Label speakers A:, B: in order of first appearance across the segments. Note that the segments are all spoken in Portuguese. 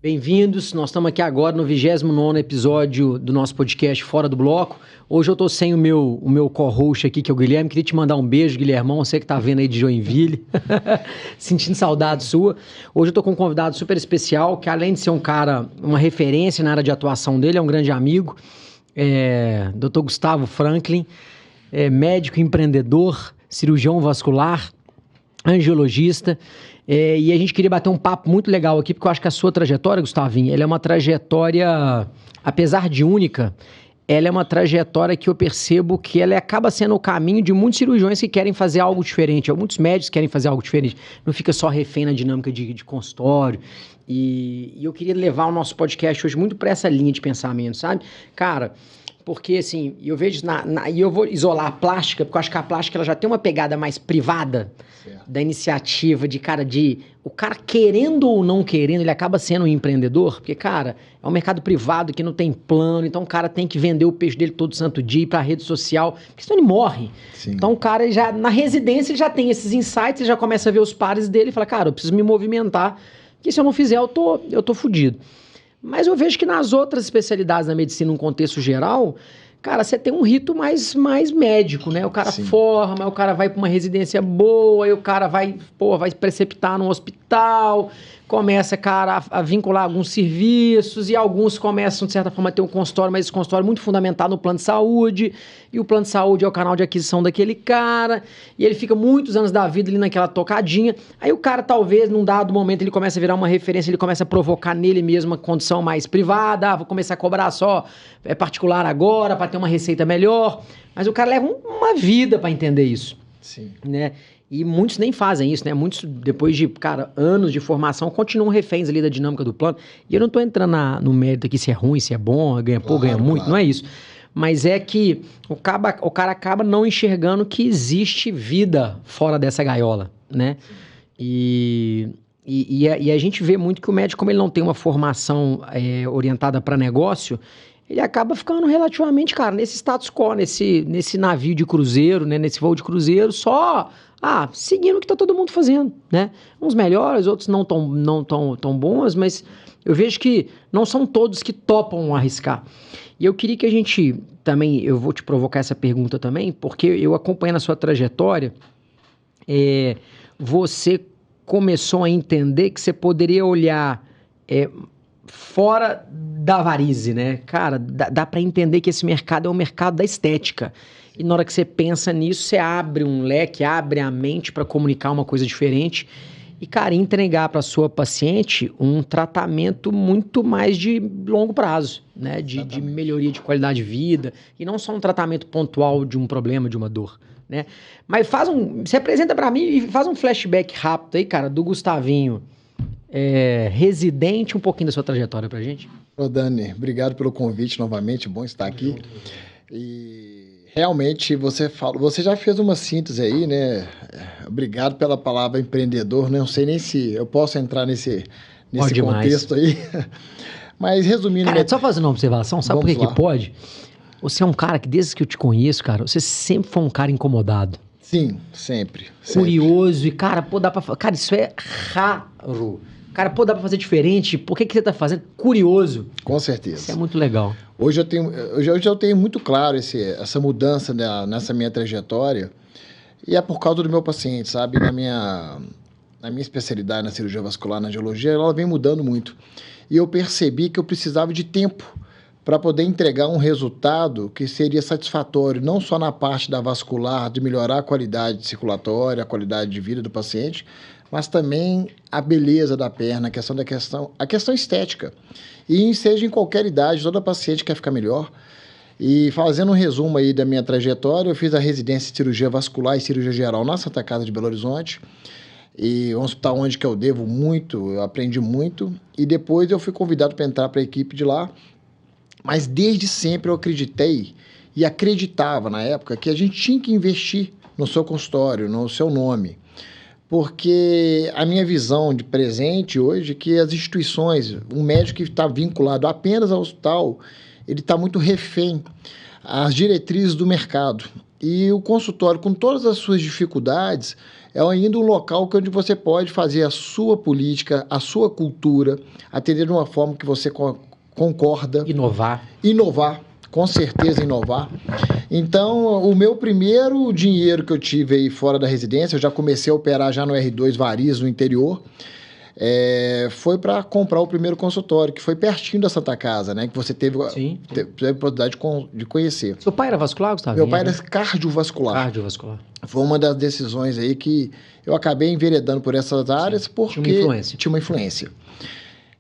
A: Bem-vindos, nós estamos aqui agora no 29º episódio do nosso podcast Fora do Bloco. Hoje eu estou sem o meu co-host aqui, que é o Guilherme. Queria te mandar um beijo, Guilhermão, você que está vendo aí de Joinville, sentindo saudade sua. Hoje eu estou com um convidado super especial, que além de ser um cara, uma referência na área de atuação dele, é um grande amigo, Dr. Gustavo Franklin, médico empreendedor, cirurgião vascular, angiologista. E a gente queria bater um papo muito legal aqui, porque eu acho que a sua trajetória, Gustavinho, ela é uma trajetória, apesar de única, ela é uma trajetória que eu percebo que ela acaba sendo o caminho de muitos cirurgiões que querem fazer algo diferente, muitos médicos querem fazer algo diferente, não fica só refém na dinâmica de consultório. E eu queria levar o nosso podcast hoje muito para essa linha de pensamento, sabe? Cara, porque assim, eu vejo, e eu vou isolar a plástica, porque eu acho que a plástica ela já tem uma pegada mais privada, certo, da iniciativa, o cara querendo ou não querendo, ele acaba sendo um empreendedor, porque, cara, é um mercado privado que não tem plano, então o cara tem que vender o peixe dele todo santo dia, ir pra rede social, porque senão ele morre. Sim. Então o cara já, na residência, ele já tem esses insights, ele já começa a ver os pares dele e fala, cara, eu preciso me movimentar, porque se eu não fizer, eu tô fudido. Mas eu vejo que nas outras especialidades da medicina, num contexto geral, cara, você tem um rito mais médico, né? O cara Sim. forma, o cara vai para uma residência boa, aí o cara vai preceptar num hospital, começa, cara, a vincular alguns serviços, e alguns começam, de certa forma, a ter um consultório, mas esse consultório é muito fundamentado no plano de saúde, e o plano de saúde é o canal de aquisição daquele cara, e ele fica muitos anos da vida ali naquela tocadinha, aí o cara, talvez, num dado momento, ele começa a virar uma referência, ele começa a provocar nele mesmo uma condição mais privada, vou começar a cobrar só particular agora, para ter uma receita melhor, mas o cara leva uma vida para entender isso. Sim. Né? E muitos nem fazem isso, né? Muitos, depois de, cara, anos de formação, continuam reféns ali da dinâmica do plano. E eu não tô entrando no mérito aqui se é ruim, se é bom, ganha pouco, ganha muito, não é isso. Mas é que o cara acaba não enxergando que existe vida fora dessa gaiola, né? E a gente vê muito que o médico, como ele não tem uma formação orientada para negócio, ele acaba ficando relativamente, cara, nesse status quo, nesse navio de cruzeiro, né? Nesse voo de cruzeiro, só seguindo o que tá todo mundo fazendo, né? Uns melhores, outros não tão bons, mas eu vejo que não são todos que topam arriscar. E eu queria que a gente também, eu vou te provocar essa pergunta também, porque eu acompanhando a sua trajetória, você começou a entender que você poderia olhar fora da varize, né? Cara, dá para entender que esse mercado é um mercado da estética. E na hora que você pensa nisso, você abre um leque, abre a mente para comunicar uma coisa diferente e, cara, entregar para sua paciente um tratamento muito mais de longo prazo, né? De melhoria de qualidade de vida e não só um tratamento pontual de um problema, de uma dor, né? Mas se apresenta para mim e faz um flashback rápido aí, cara, do Gustavinho, residente, um pouquinho da sua trajetória pra gente.
B: Ô Dani, obrigado pelo convite novamente, bom estar aqui. E realmente você já fez uma síntese aí, né? Obrigado pela palavra empreendedor, né? Não sei nem se eu posso entrar nesse contexto aí. Mas resumindo...
A: Cara, só fazendo uma observação, sabe por que pode? Você é um cara que, desde que eu te conheço, cara, você sempre foi um cara incomodado.
B: Sim, sempre.
A: Curioso e, cara, dá pra... Cara, isso é raro. Cara, dá pra fazer diferente? Por que você tá fazendo? Curioso.
B: Com certeza.
A: Isso é muito legal.
B: Hoje eu tenho muito claro essa mudança nessa minha trajetória, e é por causa do meu paciente, sabe? Na minha especialidade, na cirurgia vascular, na angiologia, ela vem mudando muito. E eu percebi que eu precisava de tempo para poder entregar um resultado que seria satisfatório, não só na parte da vascular, de melhorar a qualidade circulatória, a qualidade de vida do paciente, mas também a beleza da perna, a questão estética. E seja em qualquer idade, toda paciente quer ficar melhor. E fazendo um resumo aí da minha trajetória, eu fiz a residência de cirurgia vascular e cirurgia geral na Santa Casa de Belo Horizonte, e um hospital onde que eu devo muito, eu aprendi muito, e depois eu fui convidado para entrar para a equipe de lá. Mas desde sempre eu acreditei e acreditava na época que a gente tinha que investir no seu consultório, no seu nome. Porque a minha visão de presente hoje é que as instituições, um médico que está vinculado apenas ao hospital, ele está muito refém às diretrizes do mercado. E o consultório, com todas as suas dificuldades, é ainda um local onde você pode fazer a sua política, a sua cultura, atender de uma forma que você concorda. Inovar, com certeza inovar. Então, o meu primeiro dinheiro que eu tive aí fora da residência, eu já comecei a operar já no R2 Variz, no interior, foi para comprar o primeiro consultório, que foi pertinho da Santa Casa, né? Que você teve a oportunidade de conhecer.
A: Seu pai era vascular, Gustavo?
B: Meu pai era cardiovascular.
A: Cardiovascular.
B: Foi uma das decisões aí que eu acabei enveredando por essas áreas porque tinha uma influência.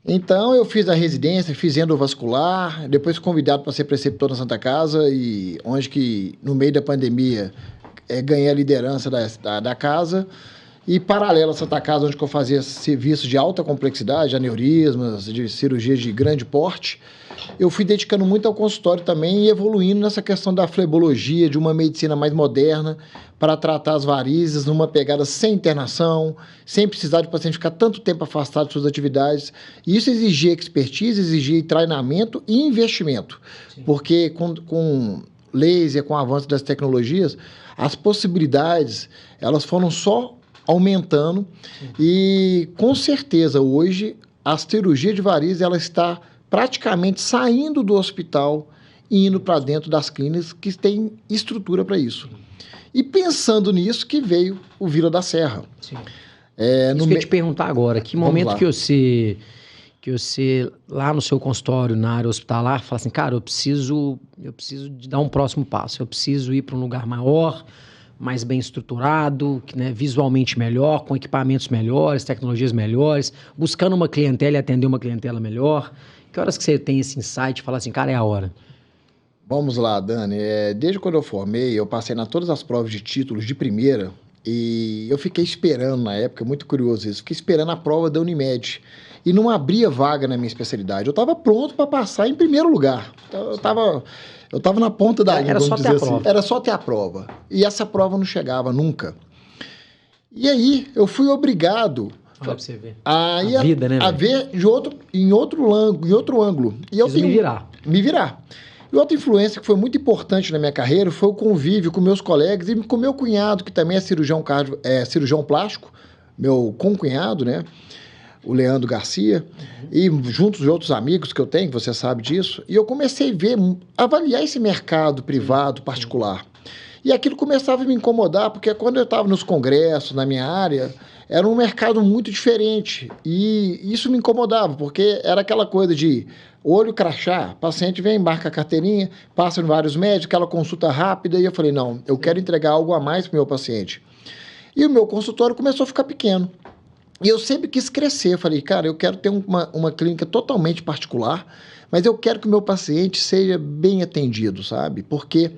B: Então, eu fiz a residência, fiz endovascular, depois fui convidado para ser preceptor na Santa Casa, e onde que, no meio da pandemia, ganhei a liderança da casa. E paralelo à Santa Casa, onde eu fazia serviços de alta complexidade, aneurismas, de cirurgias de grande porte, eu fui dedicando muito ao consultório também e evoluindo nessa questão da flebologia, de uma medicina mais moderna, para tratar as varizes numa pegada sem internação, sem precisar de paciente ficar tanto tempo afastado de suas atividades. E isso exigia expertise, exigia treinamento e investimento. Sim. Porque com laser, com o avanço das tecnologias, as possibilidades, elas foram só aumentando. Sim. E com certeza hoje a cirurgia de varizes ela está praticamente saindo do hospital e indo para dentro das clínicas que têm estrutura para isso. E pensando nisso que veio o Vila da Serra.
A: Sim. Isso que eu ia te perguntar agora, que momento que você lá no seu consultório, na área hospitalar, fala assim, cara, eu preciso de dar um próximo passo, eu preciso ir para um lugar maior, mais bem estruturado, né, visualmente melhor, com equipamentos melhores, tecnologias melhores, buscando uma clientela e atender uma clientela melhor. Que horas que você tem esse insight e fala assim, cara, é a hora?
B: Vamos lá, Dani. Desde quando eu formei, eu passei na todas as provas de títulos de primeira e eu fiquei esperando na época, muito curioso isso, fiquei esperando a prova da Unimed e não abria vaga na minha especialidade. Eu estava pronto para passar em primeiro lugar. Eu estava na ponta da linha, vamos dizer assim. Era só ter a prova. E essa prova não chegava nunca. E aí eu fui obrigado
A: pra você ver.
B: A ver em outro ângulo. E eu tenho me virar. E outra influência que foi muito importante na minha carreira foi o convívio com meus colegas e com meu cunhado, que também é cirurgião plástico, meu concunhado, né? O Leandro Garcia, e juntos de outros amigos que eu tenho, que você sabe disso, e eu comecei a avaliar esse mercado privado, particular. E aquilo começava a me incomodar, porque quando eu estava nos congressos, na minha área, era um mercado muito diferente. E isso me incomodava, porque era aquela coisa de olho crachá, paciente vem, embarca a carteirinha, passa em vários médicos, aquela consulta rápida, e eu falei, não, eu quero entregar algo a mais para o meu paciente. E o meu consultório começou a ficar pequeno. E eu sempre quis crescer. Falei, cara, eu quero ter uma clínica totalmente particular, mas eu quero que o meu paciente seja bem atendido, sabe? Porque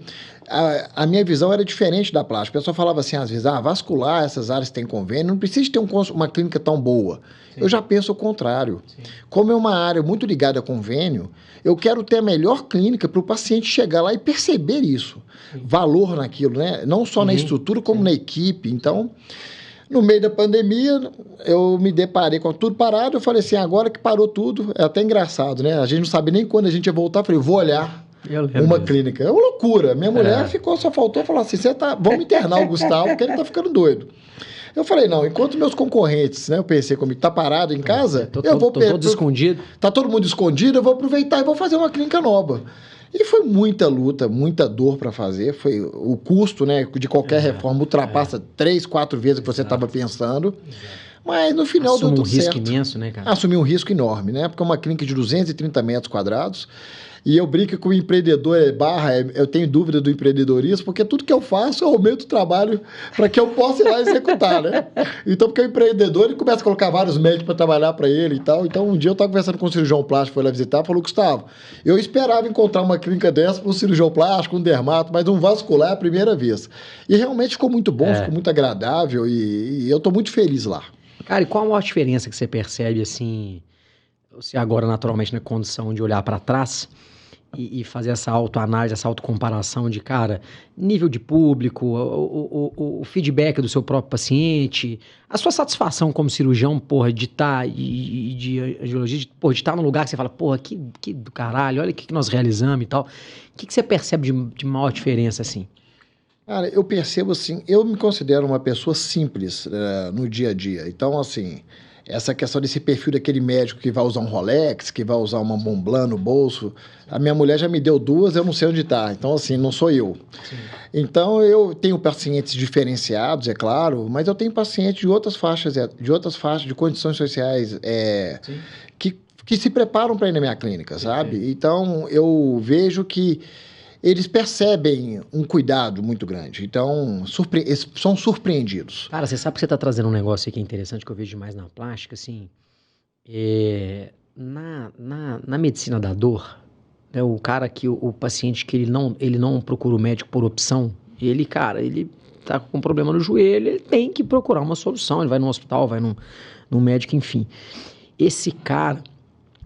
B: a minha visão era diferente da plástica. O pessoal falava assim, às vezes, vascular, essas áreas têm convênio, não precisa ter uma clínica tão boa. Sim. Eu já penso o contrário. Sim. Como é uma área muito ligada a convênio, eu quero ter a melhor clínica para o paciente chegar lá e perceber isso. Sim. Valor naquilo, né? Não só na estrutura, como na equipe. Então, no meio da pandemia, eu me deparei com tudo parado. Eu falei assim, agora que parou tudo, é até engraçado, né? A gente não sabe nem quando a gente ia voltar. Eu falei, vou olhar uma clínica. É uma loucura. Minha mulher só faltou falar assim, vamos internar o Gustavo, porque ele tá ficando doido. Eu falei, não, enquanto meus concorrentes, né? Eu pensei comigo, tá parado em casa, eu vou...
A: Todo escondido.
B: Tá todo mundo escondido, eu vou aproveitar e vou fazer uma clínica nova. E foi muita luta, muita dor para fazer. Foi o custo, né, de qualquer reforma ultrapassa 3, 4 vezes o que você estava pensando. Mas no final deu tudo certo.
A: Assumir um risco imenso, né, cara?
B: Assumir um risco enorme, né? Porque é uma clínica de 230 metros quadrados. E eu brinco com o empreendedor eu tenho dúvida do empreendedorismo, porque tudo que eu faço eu aumento o trabalho para que eu possa ir lá executar, né? Então, porque o empreendedor, ele começa a colocar vários médicos para trabalhar para ele e tal. Então, um dia eu estava conversando com um cirurgião plástico, foi lá visitar, falou, Gustavo, eu esperava encontrar uma clínica dessa para um cirurgião plástico, um dermato, mas um vascular é a primeira vez. E realmente ficou muito bom, ficou muito agradável e eu estou muito feliz lá.
A: Cara, e qual a maior diferença que você percebe, assim, você agora naturalmente na condição de olhar para trás e fazer essa autoanálise, essa autocomparação de, cara, nível de público, o feedback do seu próprio paciente, a sua satisfação como cirurgião, porra, de estar, de angiologia, de estar num lugar que você fala, porra, que do caralho, olha o que nós realizamos e tal. O que você percebe de maior diferença, assim?
B: Cara, eu percebo assim, eu me considero uma pessoa simples no dia a dia. Então, assim, essa questão desse perfil daquele médico que vai usar um Rolex, que vai usar uma Montblanc no bolso, a minha mulher já me deu duas, eu não sei onde tá. Então, assim, não sou eu.
A: Sim.
B: Então, eu tenho pacientes diferenciados, é claro, mas eu tenho pacientes de outras faixas, de condições sociais,
A: Sim.
B: que se preparam para ir na minha clínica, sabe? Então, eu vejo que eles percebem um cuidado muito grande. Então, eles são surpreendidos.
A: Cara, você sabe que você está trazendo um negócio aí que é interessante, que eu vejo demais na plástica, assim, na medicina da dor, né, o cara que, o paciente que ele não procura o médico por opção, ele, cara, ele tá com um problema no joelho, ele tem que procurar uma solução, ele vai no hospital, vai num médico, enfim. Esse cara,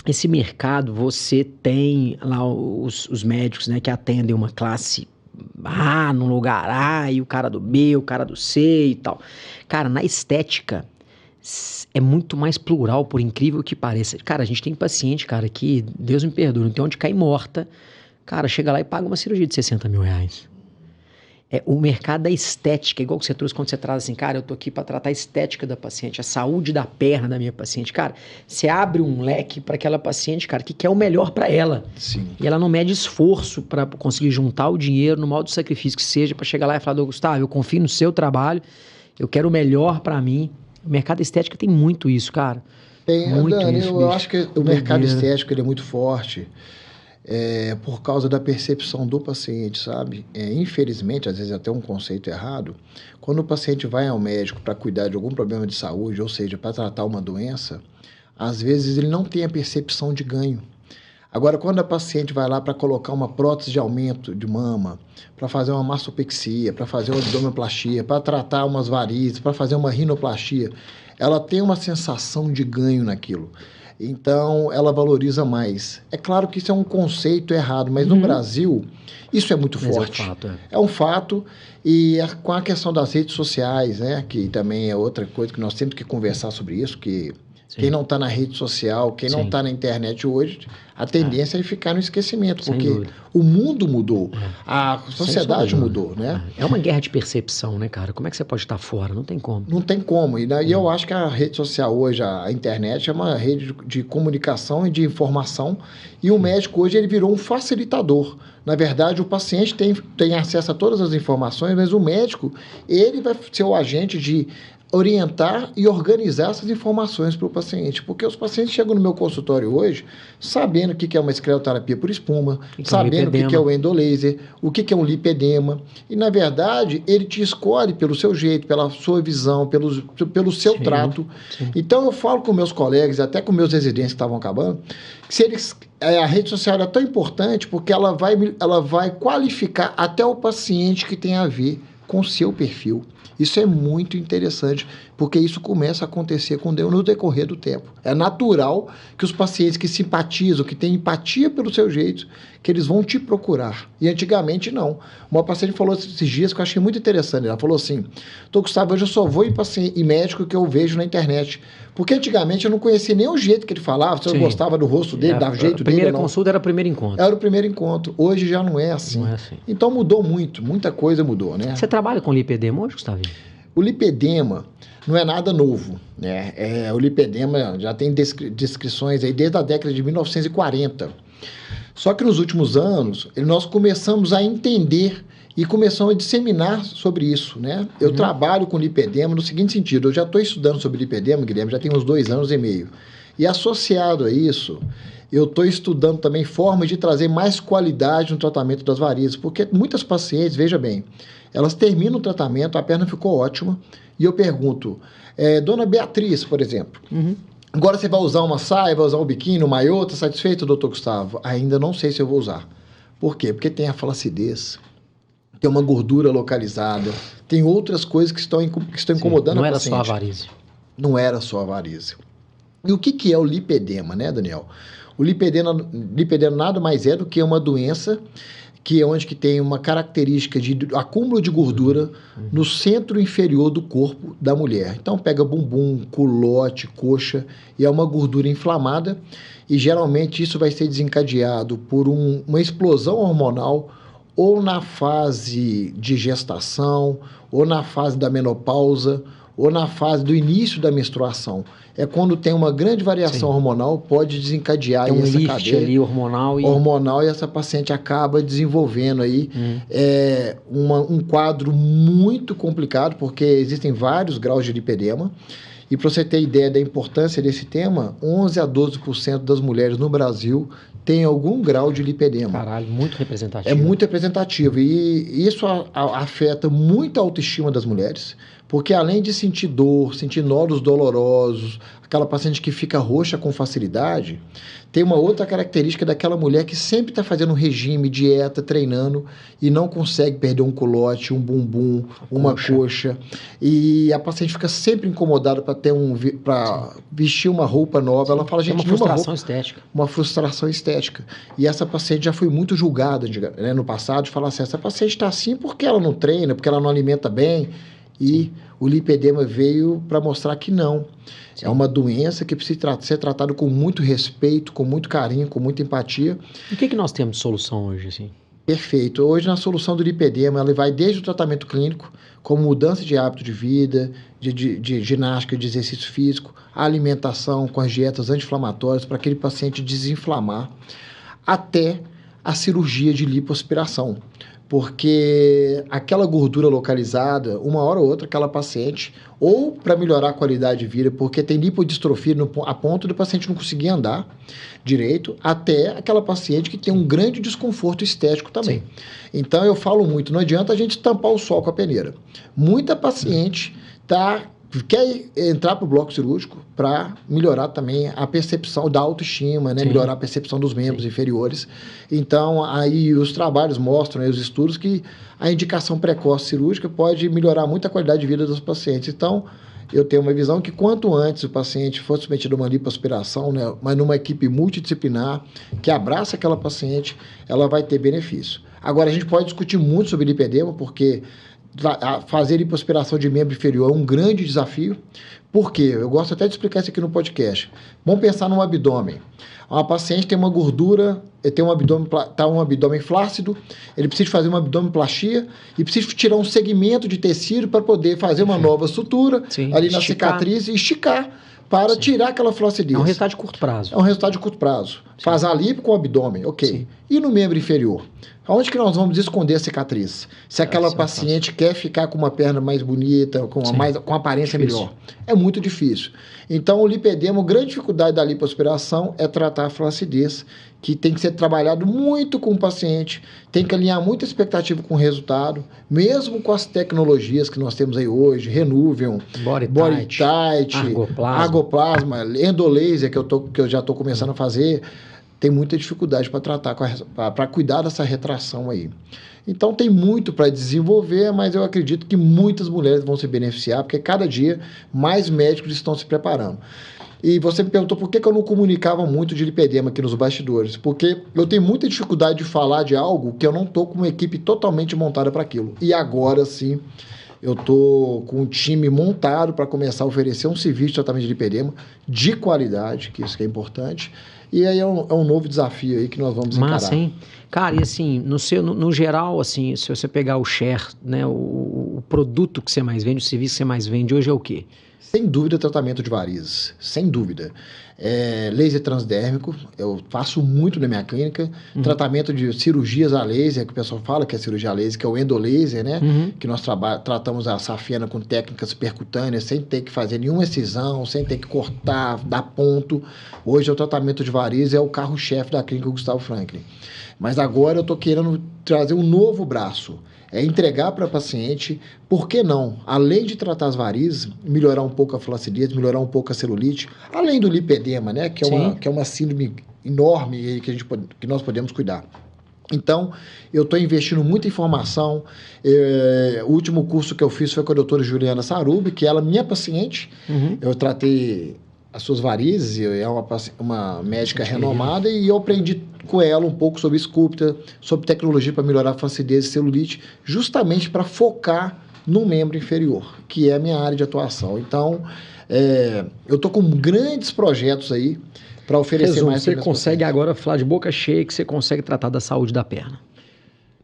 A: esse mercado, você tem lá os médicos, né, que atendem uma classe A no lugar A, e o cara do B, o cara do C e tal. Cara, na estética é muito mais plural, por incrível que pareça. Cara, a gente tem paciente, cara, que, Deus me perdoe, não tem onde cair morta. Cara, chega lá e paga uma cirurgia de 60 mil reais. O mercado da estética, igual que você trouxe quando você traz assim, cara, eu tô aqui para tratar a estética da paciente, a saúde da perna da minha paciente. Cara, você abre um leque para aquela paciente, cara, que quer o melhor para ela.
B: Sim.
A: E ela não mede esforço para conseguir juntar o dinheiro no modo de sacrifício que seja, para chegar lá e falar, Gustavo, eu confio no seu trabalho, eu quero o melhor para mim. O mercado da estética tem muito isso, cara.
B: Tem,
A: Muito
B: Dani,
A: isso,
B: eu
A: bicho.
B: acho que o mercado estético ele é muito forte. Por causa da percepção do paciente, sabe? Infelizmente, às vezes até um conceito errado, quando o paciente vai ao médico para cuidar de algum problema de saúde, ou seja, para tratar uma doença, às vezes ele não tem a percepção de ganho. Agora, quando a paciente vai lá para colocar uma prótese de aumento de mama, para fazer uma mastopexia, para fazer uma abdominoplastia, para tratar umas varizes, para fazer uma rinoplastia, ela tem uma sensação de ganho naquilo. Então, ela valoriza mais. É claro que isso é um conceito errado, mas no Brasil, isso é muito forte.
A: É um fato,
B: É um fato, e com a questão das redes sociais, né, que também é outra coisa que nós temos que conversar sobre isso, que
A: Sim.
B: quem não está na rede social, quem não está na internet hoje, a tendência é ficar no esquecimento,
A: Sem
B: porque
A: dúvida.
B: o mundo mudou, a sociedade mudou, né?
A: É uma guerra de percepção, né, cara? Como é que você pode estar fora? Não tem como.
B: Não tem como. E eu acho que a rede social hoje, a internet, é uma rede de comunicação e de informação. E o médico hoje ele virou um facilitador. Na verdade, o paciente tem acesso a todas as informações, mas o médico ele vai ser o agente de orientar e organizar essas informações para o paciente. Porque os pacientes chegam no meu consultório hoje sabendo o que é uma escleroterapia por espuma, sabendo o que é o endolaser, o que é um lipedema. E, na verdade, ele te escolhe pelo seu jeito, pela sua visão, pelo seu trato.
A: Sim.
B: Então, eu falo com meus colegas, até com meus residentes que estavam acabando, que se eles, a rede social é tão importante porque ela vai qualificar até o paciente que tem a ver com o seu perfil. Isso é muito interessante, porque isso começa a acontecer no decorrer do tempo. É natural que os pacientes que simpatizam, que têm empatia pelo seu jeito, que eles vão te procurar. E antigamente não. Uma paciente falou esses dias que eu achei muito interessante. Ela falou assim, Gustavo, hoje eu só vou em médico que eu vejo na internet. Porque antigamente eu não conhecia nem o jeito que ele falava, se eu gostava do rosto dele, do jeito dele.
A: A primeira consulta era o primeiro encontro.
B: Era o primeiro encontro. Hoje já não é assim.
A: Não é assim.
B: Então mudou muito, muita coisa mudou, né?
A: Você trabalha com lipedema hoje, Gustavo?
B: O lipedema não é nada novo, né? O lipedema já tem descrições aí desde a década de 1940. Só que nos últimos anos, nós começamos a entender e começamos a disseminar sobre isso, né? Eu trabalho com lipedema no seguinte sentido, eu já estou estudando sobre lipedema, Guilherme, já tem uns 2 anos e meio. E associado a isso, eu estou estudando também formas de trazer mais qualidade no tratamento das varizes, porque muitas pacientes, veja bem, elas terminam o tratamento, a perna ficou ótima, e eu pergunto, dona Beatriz, por exemplo, agora você vai usar uma saia, vai usar um biquíni, um maiô, está satisfeito, doutor Gustavo? Ainda não sei se eu vou usar. Por quê? Porque tem a flacidez, tem uma gordura localizada, tem outras coisas que estão incomodando a paciente.
A: Não era só a varízio.
B: Não era só a varízio. E o que é o lipedema, né, Daniel? O lipedema nada mais é do que uma doença que é onde que tem uma característica de acúmulo de gordura no centro inferior do corpo da mulher. Então pega bumbum, culote, coxa, e é uma gordura inflamada, e geralmente isso vai ser desencadeado por uma explosão hormonal ou na fase de gestação, ou na fase da menopausa, ou na fase do início da menstruação. É quando tem uma grande variação hormonal, pode desencadear
A: tem
B: essa
A: lift
B: cadeia
A: ali hormonal
B: e essa paciente acaba desenvolvendo aí um quadro muito complicado, porque existem vários graus de lipedema. E para você ter ideia da importância desse tema, 11 a 12% das mulheres no Brasil têm algum grau de lipedema.
A: Caralho, muito representativo.
B: É muito representativo. E isso afeta muito a autoestima das mulheres, porque além de sentir dor, sentir nódulos dolorosos, aquela paciente que fica roxa com facilidade, tem uma outra característica daquela mulher que sempre está fazendo um regime, dieta, treinando e não consegue perder um culote, um bumbum, uma coxa. E a paciente fica sempre incomodada para vestir uma roupa nova. Ela fala, gente,
A: uma frustração estética.
B: Uma frustração estética. E essa paciente já foi muito julgada no passado, de falar assim, essa paciente está assim porque ela não treina, porque ela não alimenta bem. E o lipedema veio para mostrar que não. Sim. É uma doença que precisa ser tratada com muito respeito, com muito carinho, com muita empatia.
A: E o que nós temos de solução hoje, assim?
B: Perfeito. Hoje, na solução do lipedema, ela vai desde o tratamento clínico, como mudança de hábito de vida, de ginástica, de exercício físico, a alimentação com as dietas anti-inflamatórias para aquele paciente desinflamar, até a cirurgia de lipoaspiração. Porque aquela gordura localizada, uma hora ou outra, aquela paciente, ou para melhorar a qualidade de vida, porque tem lipodistrofia a ponto do paciente não conseguir andar direito, até aquela paciente que tem um grande desconforto estético também. Sim. Então, eu falo muito, não adianta a gente tampar o sol com a peneira. Muita paciente quer entrar para o bloco cirúrgico para melhorar também a percepção da autoestima, né? Melhorar a percepção dos membros inferiores. Então, aí os trabalhos mostram, aí, os estudos, que a indicação precoce cirúrgica pode melhorar muito a qualidade de vida dos pacientes. Então, eu tenho uma visão que quanto antes o paciente for submetido a uma lipoaspiração, né, mas numa equipe multidisciplinar que abraça aquela paciente, ela vai ter benefício. Agora, a gente pode discutir muito sobre lipedema, porque fazer lipoaspiração de membro inferior é um grande desafio. Por quê? Eu gosto até de explicar isso aqui no podcast. Vamos pensar no abdômen. Uma paciente tem uma gordura, tem um abdômen flácido, ele precisa fazer uma abdominoplastia e precisa tirar um segmento de tecido para poder fazer uma nova sutura ali na cicatriz e esticar para tirar aquela flacidez.
A: É um resultado de curto prazo.
B: É um resultado de curto prazo. Faz a lipo com o abdômen, ok. Sim. E no membro inferior? Aonde que nós vamos esconder a cicatriz? Se aquela paciente quer ficar com uma perna mais bonita, com aparência melhor. É muito difícil. Então, o lipedema, a grande dificuldade da lipoaspiração é tratar a flacidez, que tem que ser trabalhado muito com o paciente, tem que alinhar muita expectativa com o resultado, mesmo com as tecnologias que nós temos aí hoje, Renuvium, Body Tight, Argoplasma, Endolaser, que eu já estou começando a fazer, tem muita dificuldade para tratar, para cuidar dessa retração aí. Então, tem muito para desenvolver, mas eu acredito que muitas mulheres vão se beneficiar, porque cada dia mais médicos estão se preparando. E você me perguntou por que eu não comunicava muito de lipedema aqui nos bastidores. Porque eu tenho muita dificuldade de falar de algo que eu não estou com uma equipe totalmente montada para aquilo. E agora sim, eu estou com um time montado para começar a oferecer um serviço de tratamento de lipedema de qualidade, que isso que é importante. E aí é um novo desafio aí que nós vamos encarar.
A: Massa, hein? Cara, e assim, no geral, assim, se você pegar o share, né, o produto que você mais vende, o serviço que você mais vende hoje é o quê?
B: Sem dúvida, tratamento de varizes. Sem dúvida. Laser transdérmico, eu faço muito na minha clínica. Tratamento de cirurgias a laser, que o pessoal fala que é cirurgia a laser, que é o endolaser, né? Que nós tratamos a safena com técnicas percutâneas, sem ter que fazer nenhuma excisão, sem ter que cortar, dar ponto. Hoje, o tratamento de varizes é o carro-chefe da clínica Gustavo Franklin. Mas agora eu estou querendo trazer um novo braço. Entregar para a paciente, por que não? Além de tratar as varizes, melhorar um pouco a flacidez, melhorar um pouco a celulite, além do lipedema, né? Que é uma síndrome enorme que nós podemos cuidar. Então, eu estou investindo muita informação. O último curso que eu fiz foi com a doutora Juliana Sarubi, que ela é minha paciente. Eu tratei as suas varizes, é uma médica renomada, e eu aprendi com ela um pouco sobre Sculpta, sobre tecnologia para melhorar a flacidez e celulite, justamente para focar no membro inferior, que é a minha área de atuação. Então, eu estou com grandes projetos aí para oferecer mais.
A: Você consegue agora falar de boca cheia que você consegue tratar da saúde da perna.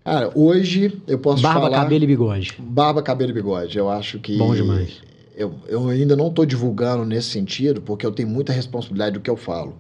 B: Cara, hoje eu posso
A: Barba,
B: falar...
A: cabelo e bigode.
B: Barba, cabelo e bigode. Eu acho que...
A: Bom demais.
B: Eu ainda não estou divulgando nesse sentido, porque eu tenho muita responsabilidade do que eu falo.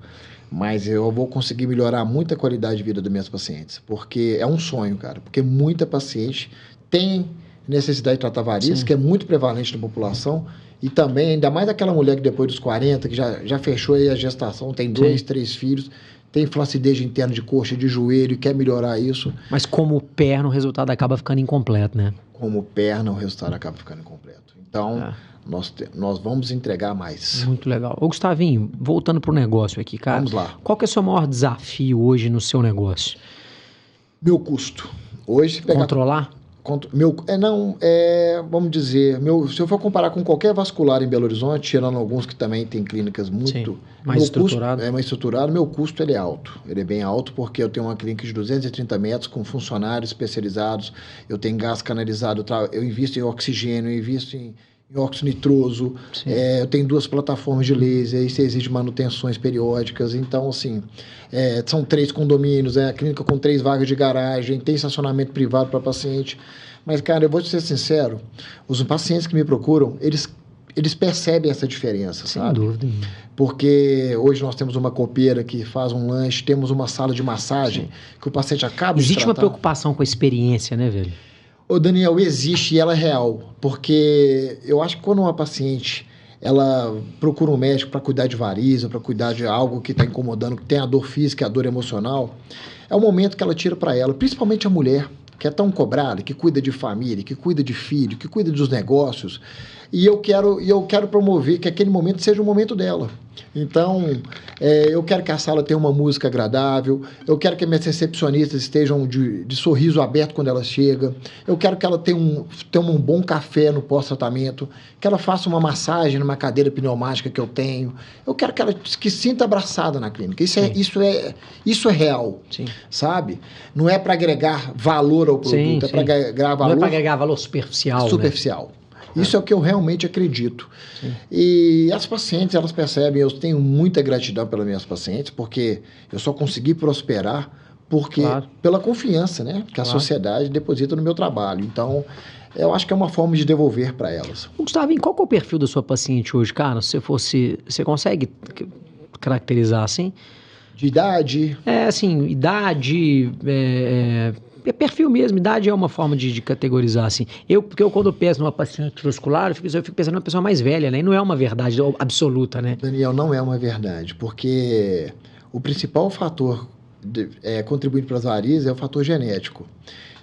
B: Mas eu vou conseguir melhorar muito a qualidade de vida das minhas pacientes. Porque é um sonho, cara. Porque muita paciente tem necessidade de tratar varizes,
A: Sim.
B: que é muito prevalente na população. E também, ainda mais aquela mulher que depois dos 40, que já fechou aí a gestação, tem 2, 3 filhos, tem flacidez interna de coxa, de joelho, e quer melhorar isso.
A: Mas como perna, o resultado acaba ficando incompleto, né?
B: Como perna, o resultado acaba ficando incompleto. Então, nós vamos entregar mais.
A: Muito legal. Ô, Gustavinho, voltando pro negócio aqui, cara.
B: Vamos lá.
A: Qual que é o seu maior desafio hoje no seu negócio?
B: Meu custo. Hoje, se pegar...
A: Controlar?
B: Vamos dizer, se eu for comparar com qualquer vascular em Belo Horizonte, tirando alguns que também tem clínicas muito...
A: mais estruturado.
B: Mais estruturado, meu custo ele é alto. Ele é bem alto porque eu tenho uma clínica de 230 metros com funcionários especializados, eu tenho gás canalizado, eu invisto em oxigênio, eu invisto em óxido nitroso, eu tenho 2 plataformas de laser, isso exige manutenções periódicas, então assim, são 3 condomínios, a clínica com 3 vagas de garagem, tem estacionamento privado para paciente, mas cara, eu vou te ser sincero, os pacientes que me procuram, eles percebem essa diferença,
A: Sem
B: sabe?
A: dúvida.
B: Porque hoje nós temos uma copeira que faz um lanche, temos uma sala de massagem, que o paciente acaba de tratar.
A: Existe uma preocupação com a experiência, né, velho?
B: Ô, Daniel, existe e ela é real, porque eu acho que quando uma paciente ela procura um médico para cuidar de varizes, para cuidar de algo que está incomodando, que tem a dor física, a dor emocional, é o momento que ela tira para ela, principalmente a mulher, que é tão cobrada, que cuida de família, que cuida de filho, que cuida dos negócios, e eu quero promover que aquele momento seja o momento dela. Então, eu quero que a sala tenha uma música agradável, eu quero que minhas recepcionistas estejam de sorriso aberto quando ela chega, eu quero que ela tenha um bom café no pós-tratamento, que ela faça uma massagem numa cadeira pneumática que eu tenho, eu quero que ela que sinta abraçada na clínica. Isso é real,
A: Sim.
B: Sabe? Não é para agregar valor ao produto, é para agregar valor...
A: Não é para agregar valor superficial,
B: Superficial. Né? Isso é o que eu realmente acredito. Sim. E as pacientes, elas percebem, eu tenho muita gratidão pelas minhas pacientes, porque eu só consegui prosperar pela confiança, né? Que a sociedade deposita no meu trabalho. Então, eu acho que é uma forma de devolver para elas.
A: Gustavinho, qual que é o perfil da sua paciente hoje, cara? Você consegue caracterizar assim?
B: De idade?
A: Assim, idade... É perfil mesmo, idade é uma forma de categorizar, assim. Porque quando eu penso numa paciente vascular, eu fico pensando numa pessoa mais velha, né? E não é uma verdade absoluta, né?
B: Daniel, não é uma verdade, porque o principal fator contribuindo para as varizes é o fator genético.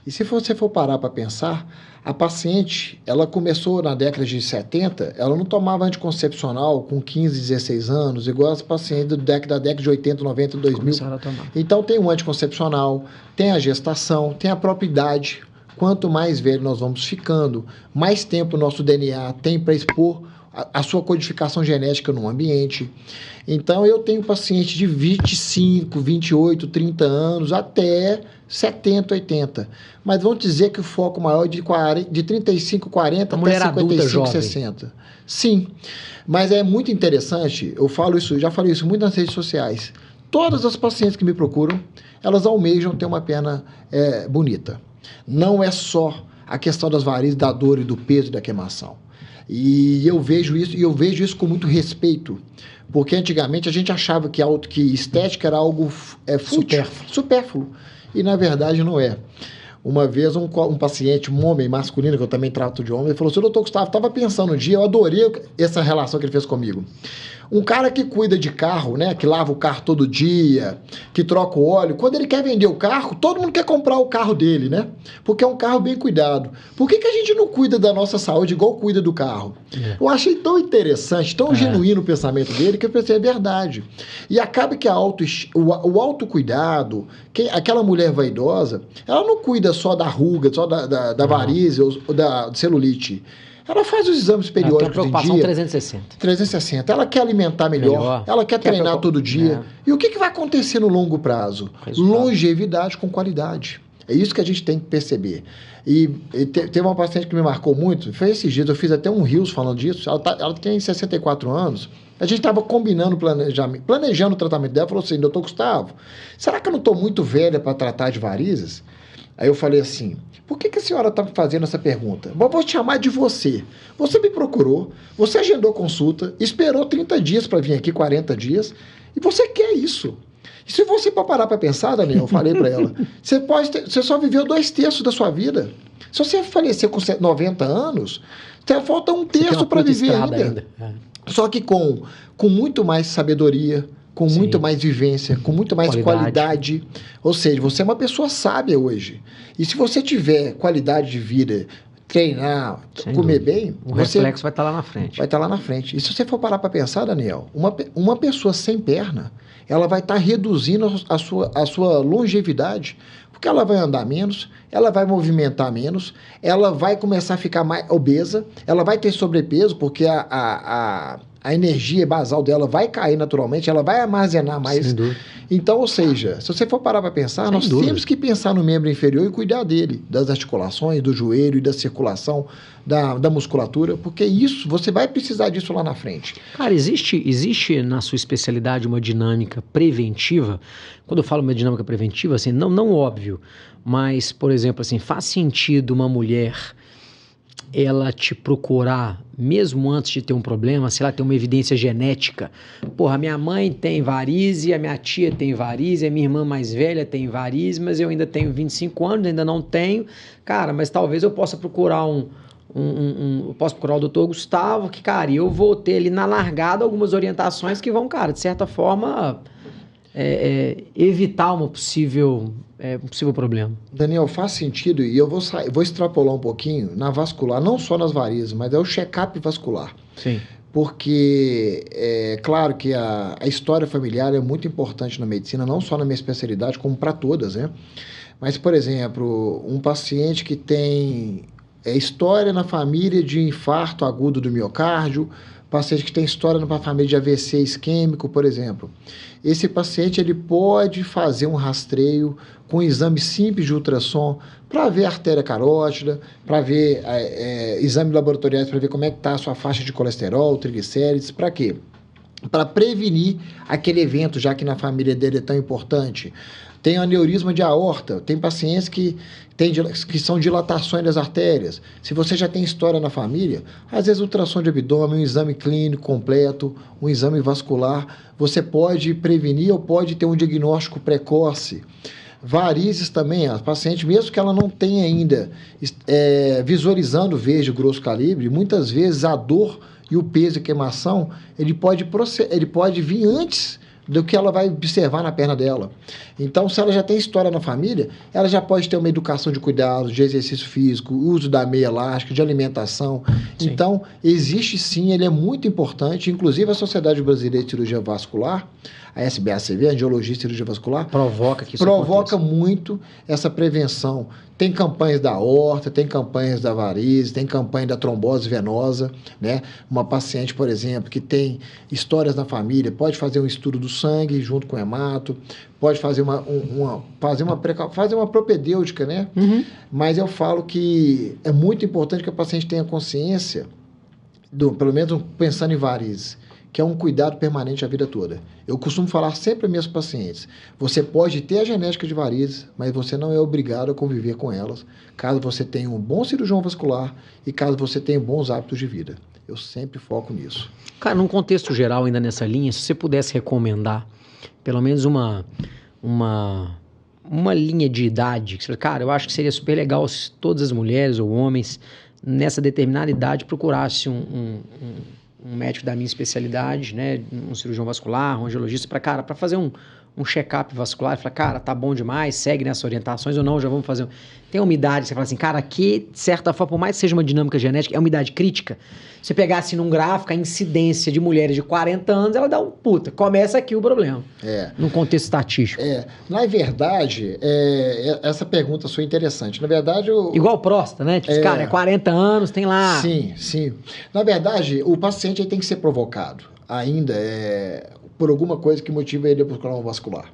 B: E se você for parar para pensar, a paciente, ela começou na década de 70, ela não tomava anticoncepcional com 15, 16 anos, igual as pacientes da década de 80, 90, 2000.
A: Começaram a tomar.
B: Então tem o anticoncepcional, tem a gestação, tem a própria idade. Quanto mais velho nós vamos ficando, mais tempo o nosso DNA tem para expor a sua codificação genética no ambiente. Então, eu tenho pacientes de 25, 28, 30 anos, até 70, 80. Mas vamos dizer que o foco maior é de 35, 40 até 55, 60. Sim, mas é muito interessante, já falei isso muito nas redes sociais. Todas as pacientes que me procuram, elas almejam ter uma perna bonita. Não é só a questão das varizes, da dor e do peso e da queimação. E eu vejo isso com muito respeito, porque antigamente a gente achava que estética era algo supérfluo, e na verdade não é. Uma vez um paciente, um homem masculino, que eu também trato de homem, ele falou assim: doutor Gustavo, estava pensando um dia, eu adorei essa relação que ele fez comigo. Um cara que cuida de carro, né, que lava o carro todo dia, que troca o óleo, quando ele quer vender o carro, todo mundo quer comprar o carro dele, né? Porque é um carro bem cuidado. Por que a gente não cuida da nossa saúde igual cuida do carro? Eu achei tão interessante, tão genuíno o pensamento dele, que eu pensei, é verdade. E acaba que o autocuidado, aquela mulher vaidosa, ela não cuida só da ruga, só da varize ou da celulite. Ela faz os exames periódicos
A: em dia. Preocupação 360.
B: 360. Ela quer alimentar melhor. Ela quer treinar todo dia. E o que vai acontecer no longo prazo? Longevidade com qualidade. É isso que a gente tem que perceber. E teve uma paciente que me marcou muito, foi esses dias, eu fiz até um Reels falando disso, ela tem 64 anos, a gente estava combinando, planejando o tratamento dela, falou assim: doutor Gustavo, será que eu não estou muito velha para tratar de varizes? Aí eu falei assim, por que a senhora está fazendo essa pergunta? Bom, vou te chamar de você. Você me procurou, você agendou consulta, esperou 30 dias para vir aqui, 40 dias, e você quer isso. E se você for parar para pensar, Daniel, eu falei para ela, você só viveu 2/3 da sua vida. Se você falecer com 90 anos, falta 1/3 para viver ainda. Só que com muito mais sabedoria, com muito mais vivência, com muito mais qualidade. Ou seja, você é uma pessoa sábia hoje. E se você tiver qualidade de vida, treinar, comer bem...
A: O reflexo vai estar lá na frente.
B: Vai estar lá na frente. E se você for parar para pensar, Daniel, uma pessoa sem perna, ela vai estar reduzindo a sua longevidade, porque ela vai andar menos, ela vai movimentar menos, ela vai começar a ficar mais obesa, ela vai ter sobrepeso, porque a energia basal dela vai cair naturalmente, ela vai armazenar mais. Então, ou seja, se você for parar para pensar, nós temos que pensar no membro inferior e cuidar dele, das articulações, do joelho e da circulação, da musculatura, porque isso, você vai precisar disso lá na frente.
A: Cara, existe na sua especialidade uma dinâmica preventiva? Quando eu falo uma dinâmica preventiva, assim, não óbvio, mas, por exemplo, assim, faz sentido uma mulher ela te procurar, mesmo antes de ter um problema, se ela tem uma evidência genética. Porra, minha mãe tem varize, a minha tia tem varize, a minha irmã mais velha tem varize, mas eu ainda tenho 25 anos, ainda não tenho. Cara, mas talvez eu possa procurar eu posso procurar o Dr. Gustavo, que, cara, eu vou ter ali na largada algumas orientações que vão, cara, de certa forma, evitar um possível problema.
B: Daniel, faz sentido, e eu vou extrapolar um pouquinho na vascular, não só nas varizes, mas é o check-up vascular.
A: Sim.
B: Porque é claro que a história familiar é muito importante na medicina, não só na minha especialidade, como para todas, né? Mas, por exemplo, um paciente que tem história na família de infarto agudo do miocárdio, paciente que tem história na família de AVC isquêmico, por exemplo. Esse paciente ele pode fazer um rastreio com um exame simples de ultrassom para ver a artéria carótida, para ver exames laboratoriais, para ver como é que está a sua faixa de colesterol, triglicérides, para quê? Para prevenir aquele evento, já que na família dele é tão importante. Tem aneurisma de aorta, tem pacientes que são dilatações das artérias. Se você já tem história na família, às vezes ultrassom de abdômen, um exame clínico completo, um exame vascular, você pode prevenir ou pode ter um diagnóstico precoce. Varizes também, a paciente, mesmo que ela não tenha ainda visualizando veias de grosso calibre, muitas vezes a dor e o peso e queimação, ele pode vir antes do que ela vai observar na perna dela. Então, se ela já tem história na família, ela já pode ter uma educação de cuidados, de exercício físico, uso da meia elástica, de alimentação. Sim. Então, existe sim, ele é muito importante. Inclusive, a Sociedade Brasileira de Cirurgia Vascular, a SBACV, a Angiologia e Cirurgia Vascular, provoca muito essa prevenção. Tem campanhas da aorta, tem campanhas da varize, tem campanha da trombose venosa, né? Uma paciente, por exemplo, que tem histórias na família, pode fazer um estudo do sangue junto com o hemato, pode fazer uma propedêutica, né? Uhum. Mas eu falo que é muito importante que a paciente tenha consciência, pelo menos pensando em varizes, que é um cuidado permanente a vida toda. Eu costumo falar sempre aos meus pacientes, você pode ter a genética de varizes, mas você não é obrigado a conviver com elas, caso você tenha um bom cirurgião vascular e caso você tenha bons hábitos de vida. Eu sempre foco nisso.
A: Cara, num contexto geral, ainda nessa linha, se você pudesse recomendar pelo menos uma linha de idade, que você fala, cara, eu acho que seria super legal se todas as mulheres ou homens nessa determinada idade procurassem um médico da minha especialidade, né, um cirurgião vascular, um angiologista, para fazer um check-up vascular, e falar, cara, tá bom demais, segue nessas orientações ou não, já vamos fazer... Tem uma idade, você fala assim, cara, aqui, de certa forma, por mais que seja uma dinâmica genética, é uma idade crítica. Se pegar assim num gráfico, a incidência de mulheres de 40 anos, ela dá um puta, começa aqui o problema. Num contexto estatístico.
B: Na verdade, essa pergunta sua é interessante. Na verdade,
A: igual próstata, né? Tipo, cara, 40 anos, tem lá...
B: Sim. Na verdade, o paciente tem que ser provocado. Ainda por alguma coisa que motiva ele a procurar um vascular.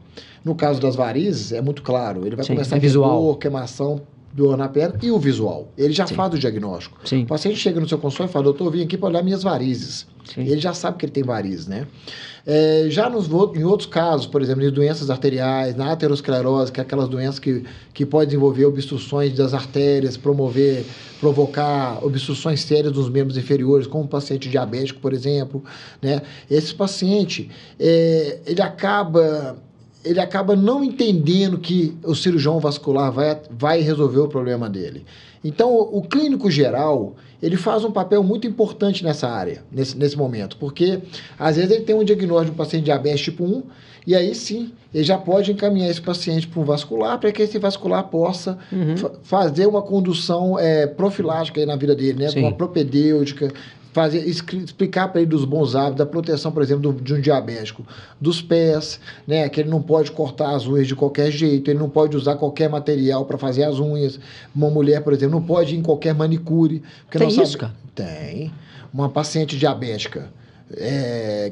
B: No caso das varizes, é muito claro. Ele vai começar a ter dor, queimação, dor na perna e o visual. Ele já faz o diagnóstico.
A: Sim.
B: O paciente chega no seu consultório e fala, doutor, eu vim aqui para olhar minhas varizes.
A: Sim.
B: Ele já sabe que ele tem varizes, né? Já em outros casos, por exemplo, de doenças arteriais, na aterosclerose, que é aquelas doenças que podem desenvolver obstruções das artérias, provocar obstruções sérias dos membros inferiores, como o paciente diabético, por exemplo, né? Esse paciente, ele acaba não entendendo que o cirurgião vascular vai resolver o problema dele. Então, o clínico geral, ele faz um papel muito importante nessa área, nesse momento, porque às vezes ele tem um diagnóstico de um paciente de diabetes tipo 1, e aí sim, ele já pode encaminhar esse paciente para um vascular, para que esse vascular possa fazer uma condução profilática aí na vida dele, né? Com uma propedêutica, explicar para ele dos bons hábitos, da proteção, por exemplo, de um diabético, dos pés, né? Que ele não pode cortar as unhas de qualquer jeito, ele não pode usar qualquer material para fazer as unhas. Uma mulher, por exemplo, não pode ir em qualquer manicure.
A: Tem isso, cara?
B: Tem. Uma paciente diabética,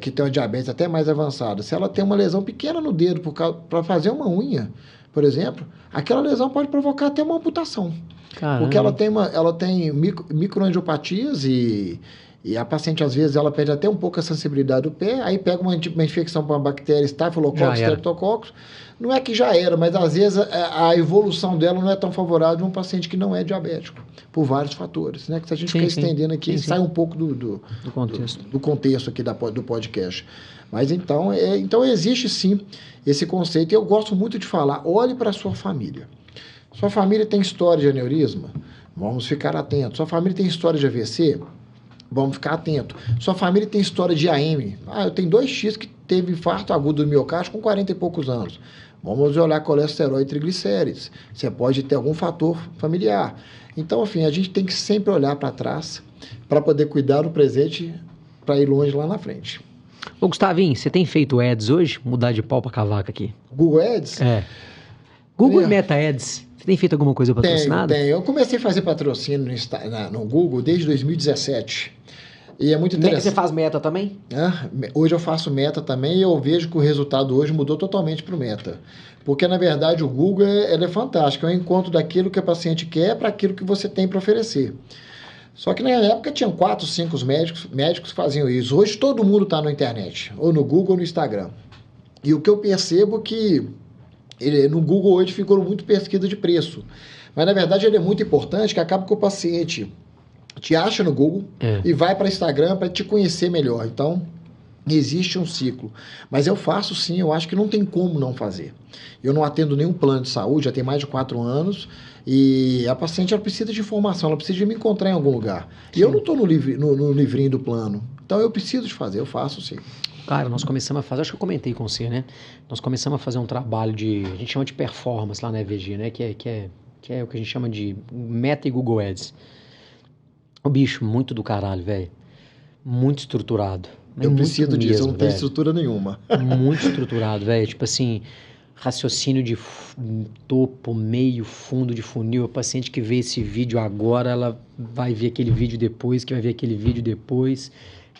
B: que tem uma diabetes até mais avançada, se ela tem uma lesão pequena no dedo para fazer uma unha, por exemplo, aquela lesão pode provocar até uma amputação. Caramba. Porque ela tem microangiopatias e a paciente, às vezes, ela perde até um pouco a sensibilidade do pé, aí pega uma infecção por uma bactéria Staphylococcus, Streptococcus. Não é que já era, mas às vezes a evolução dela não é tão favorável de um paciente que não é diabético, por vários fatores, né? Que se a gente ficar estendendo aqui, sai um pouco do contexto aqui do podcast. Mas então existe sim esse conceito, e eu gosto muito de falar, olhe para a sua família. Sua família tem história de aneurisma? Vamos ficar atentos. Sua família tem história de AVC? Vamos ficar atento. Sua família tem história de AM? Eu tenho 2x que teve infarto agudo do miocárdio com 40 e poucos anos. Vamos olhar colesterol e triglicérides. Você pode ter algum fator familiar. Então, enfim, a gente tem que sempre olhar para trás para poder cuidar do presente para ir longe lá na frente.
A: Ô, Gustavinho, você tem feito ads hoje? Mudar de pau para cavaca aqui.
B: Google Ads?
A: Google e Meta Ads. Você tem feito alguma coisa patrocinada?
B: Tenho. Eu comecei a fazer patrocínio no Google desde 2017. E é muito interessante.
A: Você faz meta também?
B: Hoje eu faço meta também e eu vejo que o resultado hoje mudou totalmente para o meta. Porque, na verdade, o Google é fantástico. É um encontro daquilo que o paciente quer para aquilo que você tem para oferecer. Só que na época tinham 4, 5 médicos que faziam isso. Hoje todo mundo está na internet, ou no Google ou no Instagram. E o que eu percebo que no Google hoje ficou muito pesquisa de preço. Mas, na verdade, ele é muito importante, que acaba que o paciente te acha no Google e vai para Instagram para te conhecer melhor. Então, existe um ciclo. Mas eu faço sim, eu acho que não tem como não fazer. Eu não atendo nenhum plano de saúde, já tem mais de 4 anos, e a paciente ela precisa de informação, ela precisa de me encontrar em algum lugar. Sim. E eu não estou no livrinho do plano. Então, eu preciso de fazer, eu faço sim.
A: Cara, nós começamos a fazer, acho que eu comentei com você, né? Nós começamos a fazer um trabalho a gente chama de performance lá na EVG, né? Que é o que a gente chama de Meta e Google Ads. O bicho, muito do caralho, velho. Muito estruturado.
B: Eu preciso disso, eu não tenho estrutura nenhuma.
A: Muito estruturado, velho. Tipo assim, raciocínio de topo, meio, fundo de funil. A paciente que vê esse vídeo agora, ela vai ver aquele vídeo depois, que vai ver aquele vídeo depois.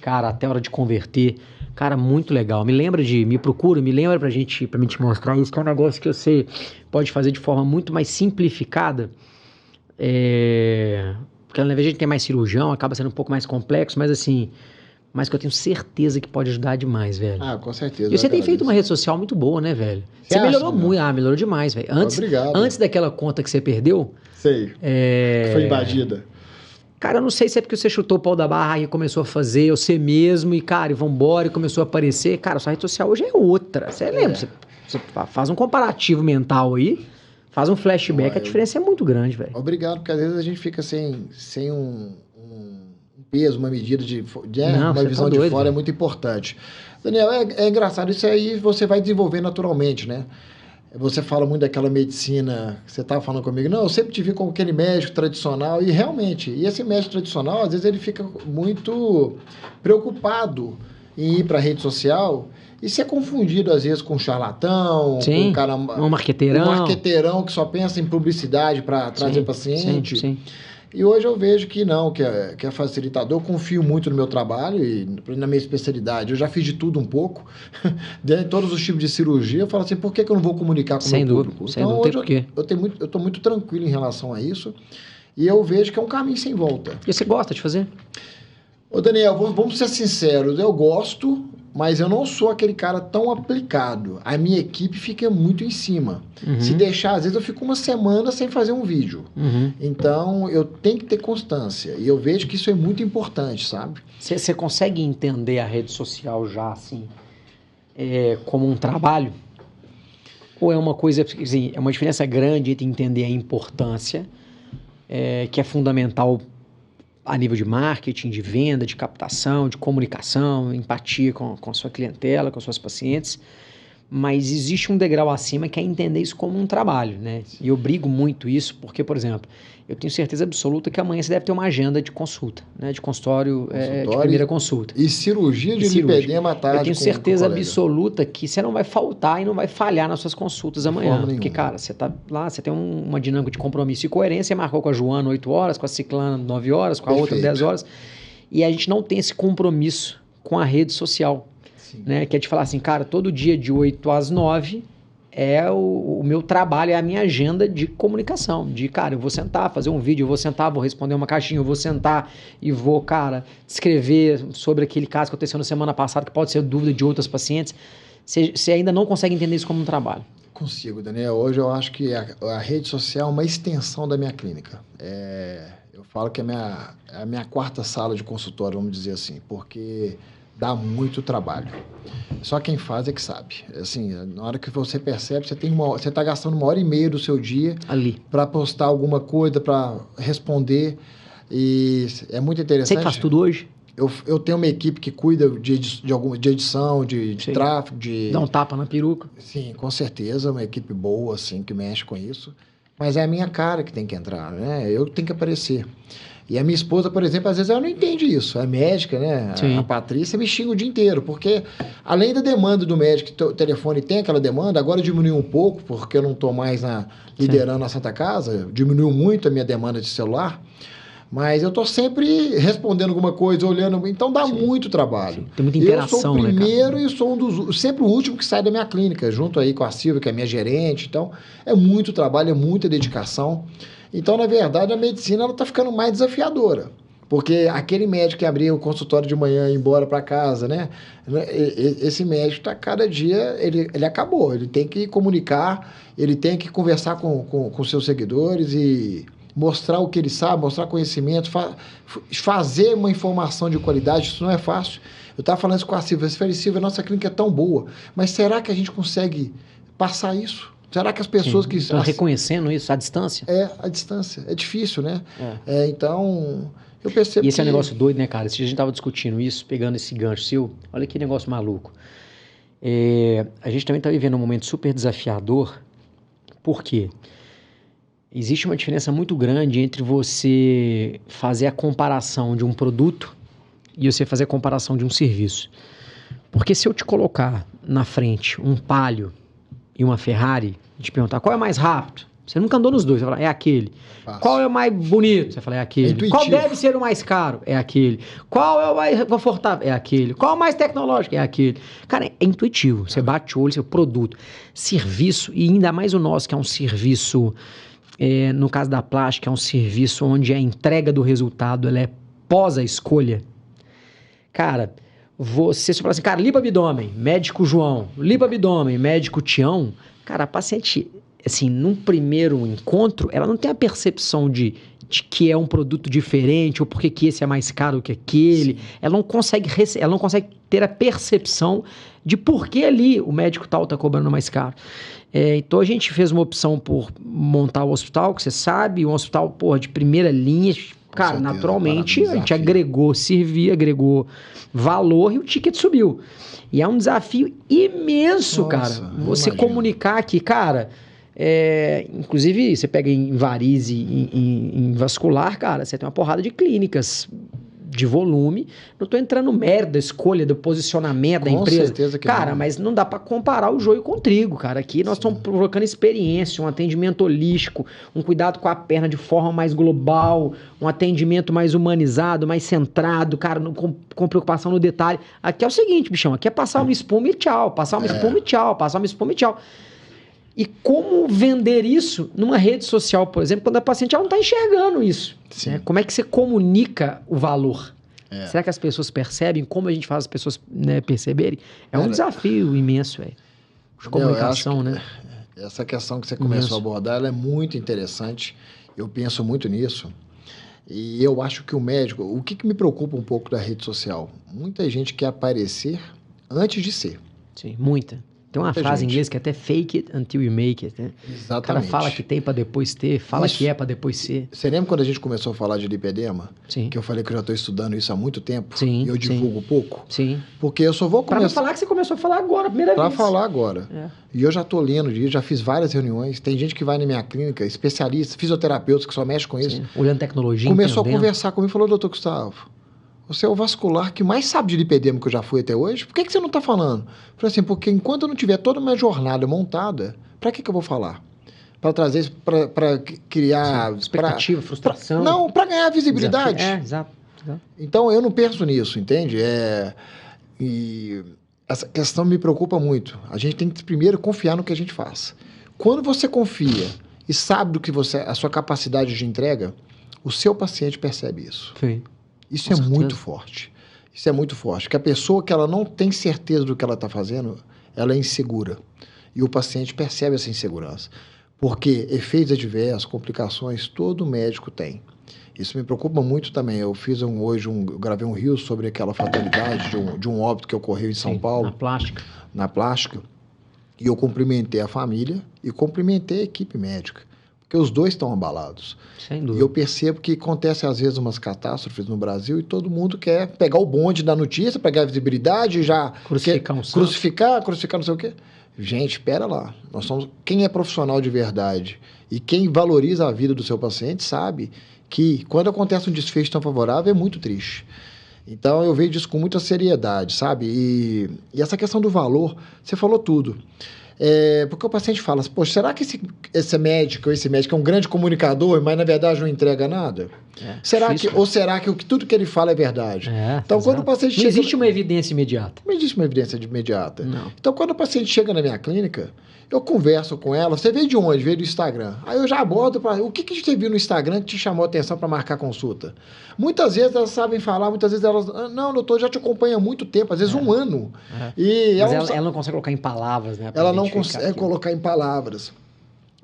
A: Cara, até a hora de converter. Cara, muito legal. Me lembra pra mim te mostrar isso, que é um negócio que você pode fazer de forma muito mais simplificada. Porque na verdade a gente tem mais cirurgião, acaba sendo um pouco mais complexo, mas assim, mas que eu tenho certeza que pode ajudar demais, velho.
B: Com certeza.
A: E você tem feito uma rede social muito boa, né, velho? Você melhorou muito. Melhorou demais, velho.
B: Obrigado.
A: Antes daquela conta que você perdeu...
B: Sei. Que foi invadida.
A: Cara, eu não sei se é porque você chutou o pau da barra e começou a fazer você mesmo, e cara, e vambora, e começou a aparecer. Cara, sua rede social hoje é outra. Você lembra? Você faz um comparativo mental aí, faz um flashback, a diferença é muito grande, velho.
B: Obrigado, porque às vezes a gente fica sem um peso, uma medida uma visão de fora, é muito importante. Daniel, é engraçado, isso aí você vai desenvolver naturalmente, né? Você fala muito daquela medicina que você estava falando comigo. Não, eu sempre te vi como aquele médico tradicional. E realmente, esse médico tradicional, às vezes ele fica muito preocupado em ir para a rede social e ser confundido, às vezes, com um charlatão,
A: sim, um marqueteirão.
B: Um marqueteirão que só pensa em publicidade para trazer paciente.
A: Sim.
B: E hoje eu vejo que não, que é facilitador. Eu confio muito no meu trabalho e na minha especialidade. Eu já fiz de tudo um pouco. De todos os tipos de cirurgia. Eu falo assim, por que eu não vou comunicar com o meu público?
A: Sem dúvida, hoje
B: eu estou muito tranquilo em relação a isso. E eu vejo que é um caminho sem volta.
A: E você gosta de fazer?
B: Ô, Daniel, vamos ser sinceros. Eu gosto, mas eu não sou aquele cara tão aplicado. A minha equipe fica muito em cima. Se deixar, às vezes eu fico uma semana sem fazer um vídeo. Então, eu tenho que ter constância. E eu vejo que isso é muito importante, sabe?
A: Você consegue entender a rede social já, assim, como um trabalho? Ou é uma coisa, assim, é uma diferença grande entre entender a importância, que é fundamental a nível de marketing, de venda, de captação, de comunicação, empatia com a sua clientela, com as suas pacientes, mas existe um degrau acima que é entender isso como um trabalho, né? E eu brigo muito isso porque, por exemplo, eu tenho certeza absoluta que amanhã você deve ter uma agenda de consulta, né? De consultório, de primeira consulta.
B: E cirurgia de lipedema à tarde.
A: Eu tenho certeza absoluta que você não vai faltar e não vai falhar nas suas consultas amanhã. Porque, cara, você tá lá, você tem uma dinâmica de compromisso e coerência, você marcou com a Joana 8 horas, com a Ciclana 9 horas, com a outra 10 horas. E a gente não tem esse compromisso com a rede social. Né? Que é de falar assim, cara, todo dia de 8 às 9 é o meu trabalho, é a minha agenda de comunicação. De, cara, eu vou sentar, fazer um vídeo, eu vou sentar, vou responder uma caixinha, eu vou sentar e vou, cara, escrever sobre aquele caso que aconteceu na semana passada, que pode ser dúvida de outras pacientes. Você ainda não consegue entender isso como um trabalho?
B: Consigo, Daniel. Hoje eu acho que a rede social é uma extensão da minha clínica. Eu falo que é a minha quarta sala de consultório, vamos dizer assim, porque dá muito trabalho. Só quem faz é que sabe. Assim, na hora que você percebe, você está gastando 1h30 do seu dia ali para postar alguma coisa, para responder. E é muito interessante.
A: Você que faz tudo hoje?
B: Eu tenho uma equipe que cuida de edição, de tráfego,
A: Dá um tapa na peruca.
B: Sim, com certeza. Uma equipe boa, assim, que mexe com isso. Mas é a minha cara que tem que entrar, né? Eu tenho que aparecer. E a minha esposa, por exemplo, às vezes ela não entende isso. É médica, né? A Patrícia me xinga o dia inteiro, porque além da demanda do médico, que o telefone tem aquela demanda, agora diminuiu um pouco, porque eu não estou mais liderando a Santa Casa, diminuiu muito a minha demanda de celular, mas eu estou sempre respondendo alguma coisa, olhando, então dá muito trabalho.
A: Tem muita interação,
B: né? Eu sou o primeiro,
A: né,
B: e sou sempre o último que sai da minha clínica, junto aí com a Silvia, que é minha gerente, então é muito trabalho, é muita dedicação. Então, na verdade, a medicina está ficando mais desafiadora. Porque aquele médico que abria o consultório de manhã e ia embora para casa, né? Esse médico está cada dia, ele acabou. Ele tem que comunicar, ele tem que conversar com seus seguidores e mostrar o que ele sabe, mostrar conhecimento, fazer uma informação de qualidade. Isso não é fácil. Eu estava falando isso com a Silvia. Eu falei, Silvia, nossa clínica é tão boa, mas será que a gente consegue passar isso? Será que as pessoas que
A: estão reconhecendo isso à distância?
B: À distância. É difícil, né? Então, eu percebo
A: E esse é um negócio doido, né, cara? Se a gente estava discutindo isso, pegando esse gancho seu, olha que negócio maluco. A gente também está vivendo um momento super desafiador, porque existe uma diferença muito grande entre você fazer a comparação de um produto e você fazer a comparação de um serviço. Porque se eu te colocar na frente um Palio e uma Ferrari, te perguntar qual é mais rápido, você nunca andou nos dois, você vai falar, é aquele. Fácil. Qual é o mais bonito? Você fala, é aquele. Qual deve ser o mais caro? É aquele. Qual é o mais confortável? É aquele. Qual é o mais tecnológico? É aquele. Cara, é intuitivo. Você bate o olho, seu produto. Serviço, e ainda mais o nosso, que é um serviço, no caso da plástica, é um serviço onde a entrega do resultado ela é pós a escolha. Cara, você fala assim, cara, lipa abdômen, médico João, lipa abdômen, médico Tião. Cara, a paciente, assim, num primeiro encontro, ela não tem a percepção de que é um produto diferente ou porque que esse é mais caro que aquele. Ela não consegue ter a percepção de por que ali o médico tal está cobrando mais caro. Então a gente fez uma opção por montar o hospital, que você sabe, um hospital, de primeira linha. Cara, naturalmente a gente agregou valor e o ticket subiu. E é um desafio imenso, cara, você comunicar que, cara, inclusive você pega em varize, em vascular, cara, você tem uma porrada de clínicas de volume, não tô entrando no mérito da escolha, do posicionamento da empresa. Com certeza que cara, não. Mas não dá para comparar o joio com o trigo, cara. Aqui nós estamos provocando experiência, um atendimento holístico, um cuidado com a perna de forma mais global, um atendimento mais humanizado, mais centrado, cara, com preocupação no detalhe. Aqui é o seguinte, bichão, aqui é passar uma espuma e tchau, passar uma espuma e tchau, passar uma espuma e tchau. E como vender isso numa rede social, por exemplo, quando a paciente não está enxergando isso? Né? Como é que você comunica o valor? Será que as pessoas percebem? Como a gente faz as pessoas, né, perceberem? É um desafio imenso, de comunicação, né?
B: Essa questão que você começou a abordar, ela é muito interessante. Eu penso muito nisso. E eu acho que o médico... O que me preocupa um pouco da rede social? Muita gente quer aparecer antes de ser.
A: Sim, muita. Tem uma frase em inglês que é até fake it until you make it, né?
B: Exatamente.
A: O cara fala que tem para depois ter, fala que é para depois ser.
B: Você lembra quando a gente começou a falar de lipedema?
A: Sim.
B: Que eu falei que eu já estou estudando isso há muito tempo?
A: Sim.
B: E eu divulgo pouco?
A: Sim.
B: Porque eu só vou começar...
A: Para falar que você começou a falar agora, a primeira vez.
B: Para falar agora. E eu já estou lendo disso, já fiz várias reuniões. Tem gente que vai na minha clínica, especialistas, fisioterapeutas que só mexem com isso.
A: Olhando tecnologia,
B: começou a conversar comigo e falou, doutor Gustavo, você é o vascular que mais sabe de lipedema que eu já fui até hoje. Por que você não está falando? Eu falei assim, porque enquanto eu não tiver toda a minha jornada montada, para que eu vou falar? Para trazer, para criar...
A: expectativa, frustração.
B: Não, para ganhar visibilidade.
A: Exato.
B: Então, eu não penso nisso, entende? E essa questão me preocupa muito. A gente tem que primeiro confiar no que a gente faz. Quando você confia e sabe do que a sua capacidade de entrega, o seu paciente percebe isso.
A: Sim.
B: Isso é muito forte. Isso é muito forte. Porque a pessoa que ela não tem certeza do que ela está fazendo, ela é insegura. E o paciente percebe essa insegurança. Porque efeitos adversos, complicações, todo médico tem. Isso me preocupa muito também. Eu fiz eu gravei um reel sobre aquela fatalidade de um óbito que ocorreu em São Paulo. Na plástica. E eu cumprimentei a família e cumprimentei a equipe médica. Porque os dois estão abalados.
A: Sem dúvida.
B: E eu percebo que acontece às vezes umas catástrofes no Brasil e todo mundo quer pegar o bonde da notícia, pegar a visibilidade e já... Crucificar não sei o quê. Gente, espera lá. Quem é profissional de verdade e quem valoriza a vida do seu paciente sabe que quando acontece um desfecho tão favorável é muito triste. Então, eu vejo isso com muita seriedade, sabe? E essa questão do valor, você falou tudo. Porque o paciente fala, poxa, será que esse médico é um grande comunicador, mas na verdade não entrega nada? Ou será que tudo que ele fala é verdade? Então, quando o paciente
A: não existe uma evidência imediata.
B: Não existe uma evidência imediata.
A: Não.
B: Então, quando o paciente chega na minha clínica, eu converso com ela. Você veio de onde? Veio do Instagram. Aí eu já abordo o que você viu no Instagram que te chamou a atenção para marcar consulta? Muitas vezes elas sabem falar, muitas vezes elas... Não, doutor, já te acompanho há muito tempo, às vezes um ano. E
A: mas ela não consegue colocar em palavras, né?
B: Ela não consegue colocar em palavras.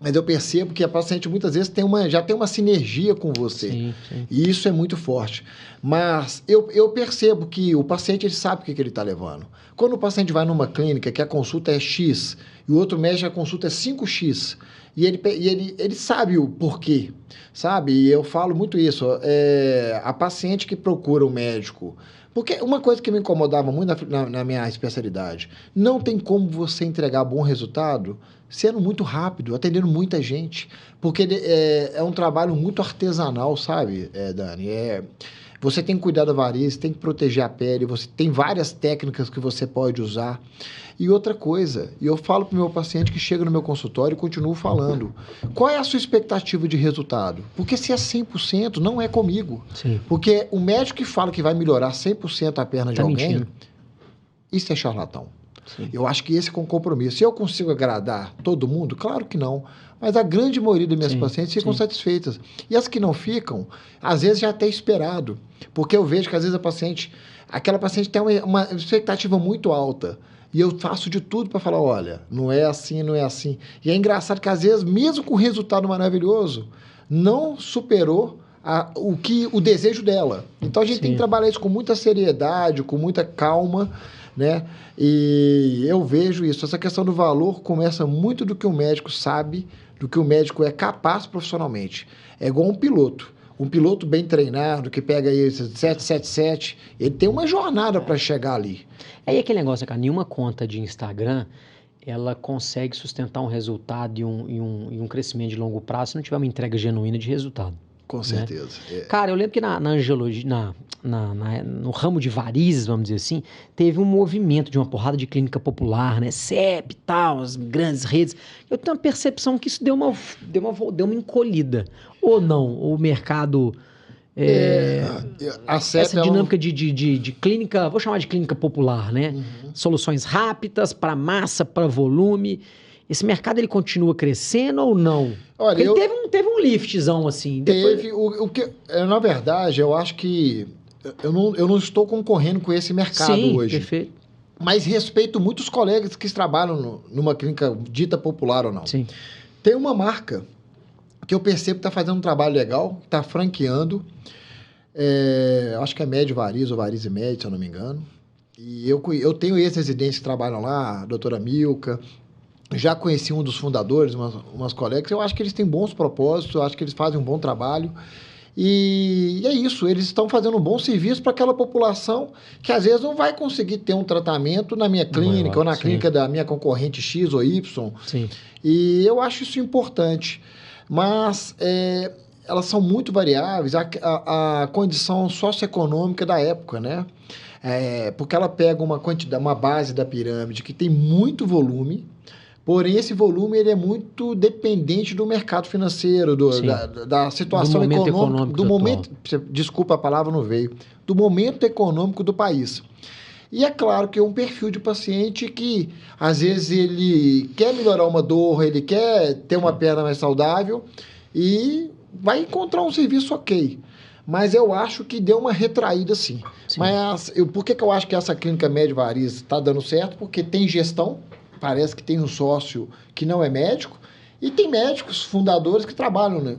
B: Mas eu percebo que a paciente muitas vezes já tem uma sinergia com você.
A: Sim.
B: E isso é muito forte. Mas eu percebo que o paciente ele sabe o que ele está levando. Quando o paciente vai numa clínica que a consulta é X e o outro médico a consulta é 5X, e ele sabe o porquê, sabe? E eu falo muito isso. A paciente que procura o médico... Porque uma coisa que me incomodava muito na minha especialidade, não tem como você entregar bom resultado sendo muito rápido, atendendo muita gente. Porque é um trabalho muito artesanal, sabe, Dani? Você tem que cuidar da varizes, tem que proteger a pele, você tem várias técnicas que você pode usar. E outra coisa, eu falo para o meu paciente que chega no meu consultório e continuo falando, qual é a sua expectativa de resultado? Porque se é 100%, não é comigo.
A: Sim.
B: Porque o médico que fala que vai melhorar 100% a perna de alguém,
A: mentindo.
B: Isso é charlatão.
A: Sim.
B: Eu acho que esse é um compromisso. Se eu consigo agradar todo mundo, claro que não. Mas a grande maioria das minhas pacientes ficam satisfeitas. E as que não ficam, às vezes já até esperado. Porque eu vejo que às vezes aquela paciente tem uma expectativa muito alta. E eu faço de tudo para falar, olha, não é assim, não é assim. E é engraçado que às vezes, mesmo com resultado maravilhoso, não superou o desejo dela. Então a gente tem que trabalhar isso com muita seriedade, com muita calma, né? E eu vejo isso. Essa questão do valor começa muito do que o médico sabe, do que o médico é capaz profissionalmente. É igual um piloto. Um piloto bem treinado, que pega aí esse 777, ele tem uma jornada para chegar ali.
A: Aí aquele negócio, cara, nenhuma conta de Instagram, ela consegue sustentar um resultado e um crescimento de longo prazo se não tiver uma entrega genuína de resultado.
B: Com certeza.
A: Né? Cara, eu lembro que na angiologia, no ramo de varizes, vamos dizer assim, teve um movimento de uma porrada de clínica popular, né? CEP e tal, as grandes redes. Eu tenho a percepção que isso deu uma encolhida. Ou não? O mercado... essa dinâmica de clínica, vou chamar de clínica popular, né? Soluções rápidas, para massa, para volume... Esse mercado, ele continua crescendo ou não?
B: Olha,
A: ele teve um liftzão, assim. Depois...
B: Na verdade, eu acho que eu não estou concorrendo com esse mercado hoje.
A: Perfeito.
B: Mas respeito muitos colegas que trabalham numa clínica dita popular ou não.
A: Sim.
B: Tem uma marca que eu percebo que está fazendo um trabalho legal, está franqueando. Acho que é Médio Variz ou Variz e Médio, se eu não me engano. E eu tenho ex-residentes que trabalham lá, a doutora Milka. Já conheci um dos fundadores, umas colegas. Eu acho que eles têm bons propósitos, eu acho que eles fazem um bom trabalho. E é isso, eles estão fazendo um bom serviço para aquela população que às vezes não vai conseguir ter um tratamento na minha clínica ou na clínica da minha concorrente X ou Y.
A: Sim.
B: E eu acho isso importante. Mas elas são muito variáveis, a condição socioeconômica da época, né? Porque ela pega uma base da pirâmide que tem muito volume, porém esse volume ele é muito dependente do mercado financeiro, da situação econômica, do momento, desculpa a palavra, não veio, do momento econômico do país. E é claro que é um perfil de paciente que, às vezes, ele quer melhorar uma dor, ele quer ter uma perna mais saudável e vai encontrar um serviço ok. Mas eu acho que deu uma retraída, sim. Mas por que eu acho que essa clínica Médio Variz está dando certo? Porque tem gestão, parece que tem um sócio que não é médico, e tem médicos fundadores que trabalham, né?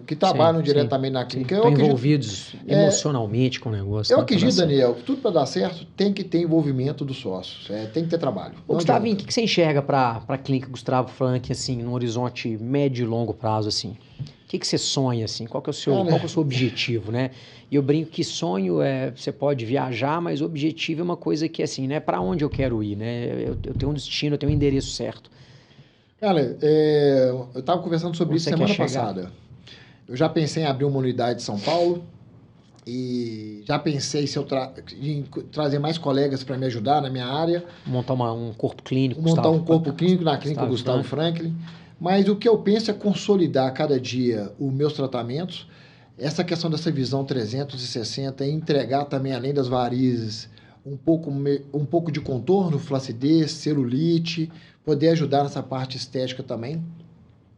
B: Diretamente na clínica.
A: Estão envolvidos emocionalmente com o negócio.
B: Eu acredito, Daniel, que tudo para dar certo tem que ter envolvimento dos sócios, tem que ter trabalho.
A: Ô, Gustavinho, o que você enxerga para a clínica Gustavo Frank, assim, num horizonte médio e longo prazo, assim? O que você sonha, assim? Qual que é o seu objetivo, né? E eu brinco que sonho você pode viajar, mas o objetivo é uma coisa que, assim, né? Para onde eu quero ir, né? Eu tenho um destino, eu tenho um endereço certo.
B: Cara, eu estava conversando sobre isso semana passada. Eu já pensei em abrir uma unidade em São Paulo e já pensei em trazer mais colegas para me ajudar na minha área.
A: Montar um corpo clínico.
B: Montar um corpo clínico na clínica Gustavo Franklin. Mas o que eu penso é consolidar a cada dia os meus tratamentos. Essa questão dessa visão 360 e entregar também, além das varizes, um pouco de contorno, flacidez, celulite, poder ajudar nessa parte estética também.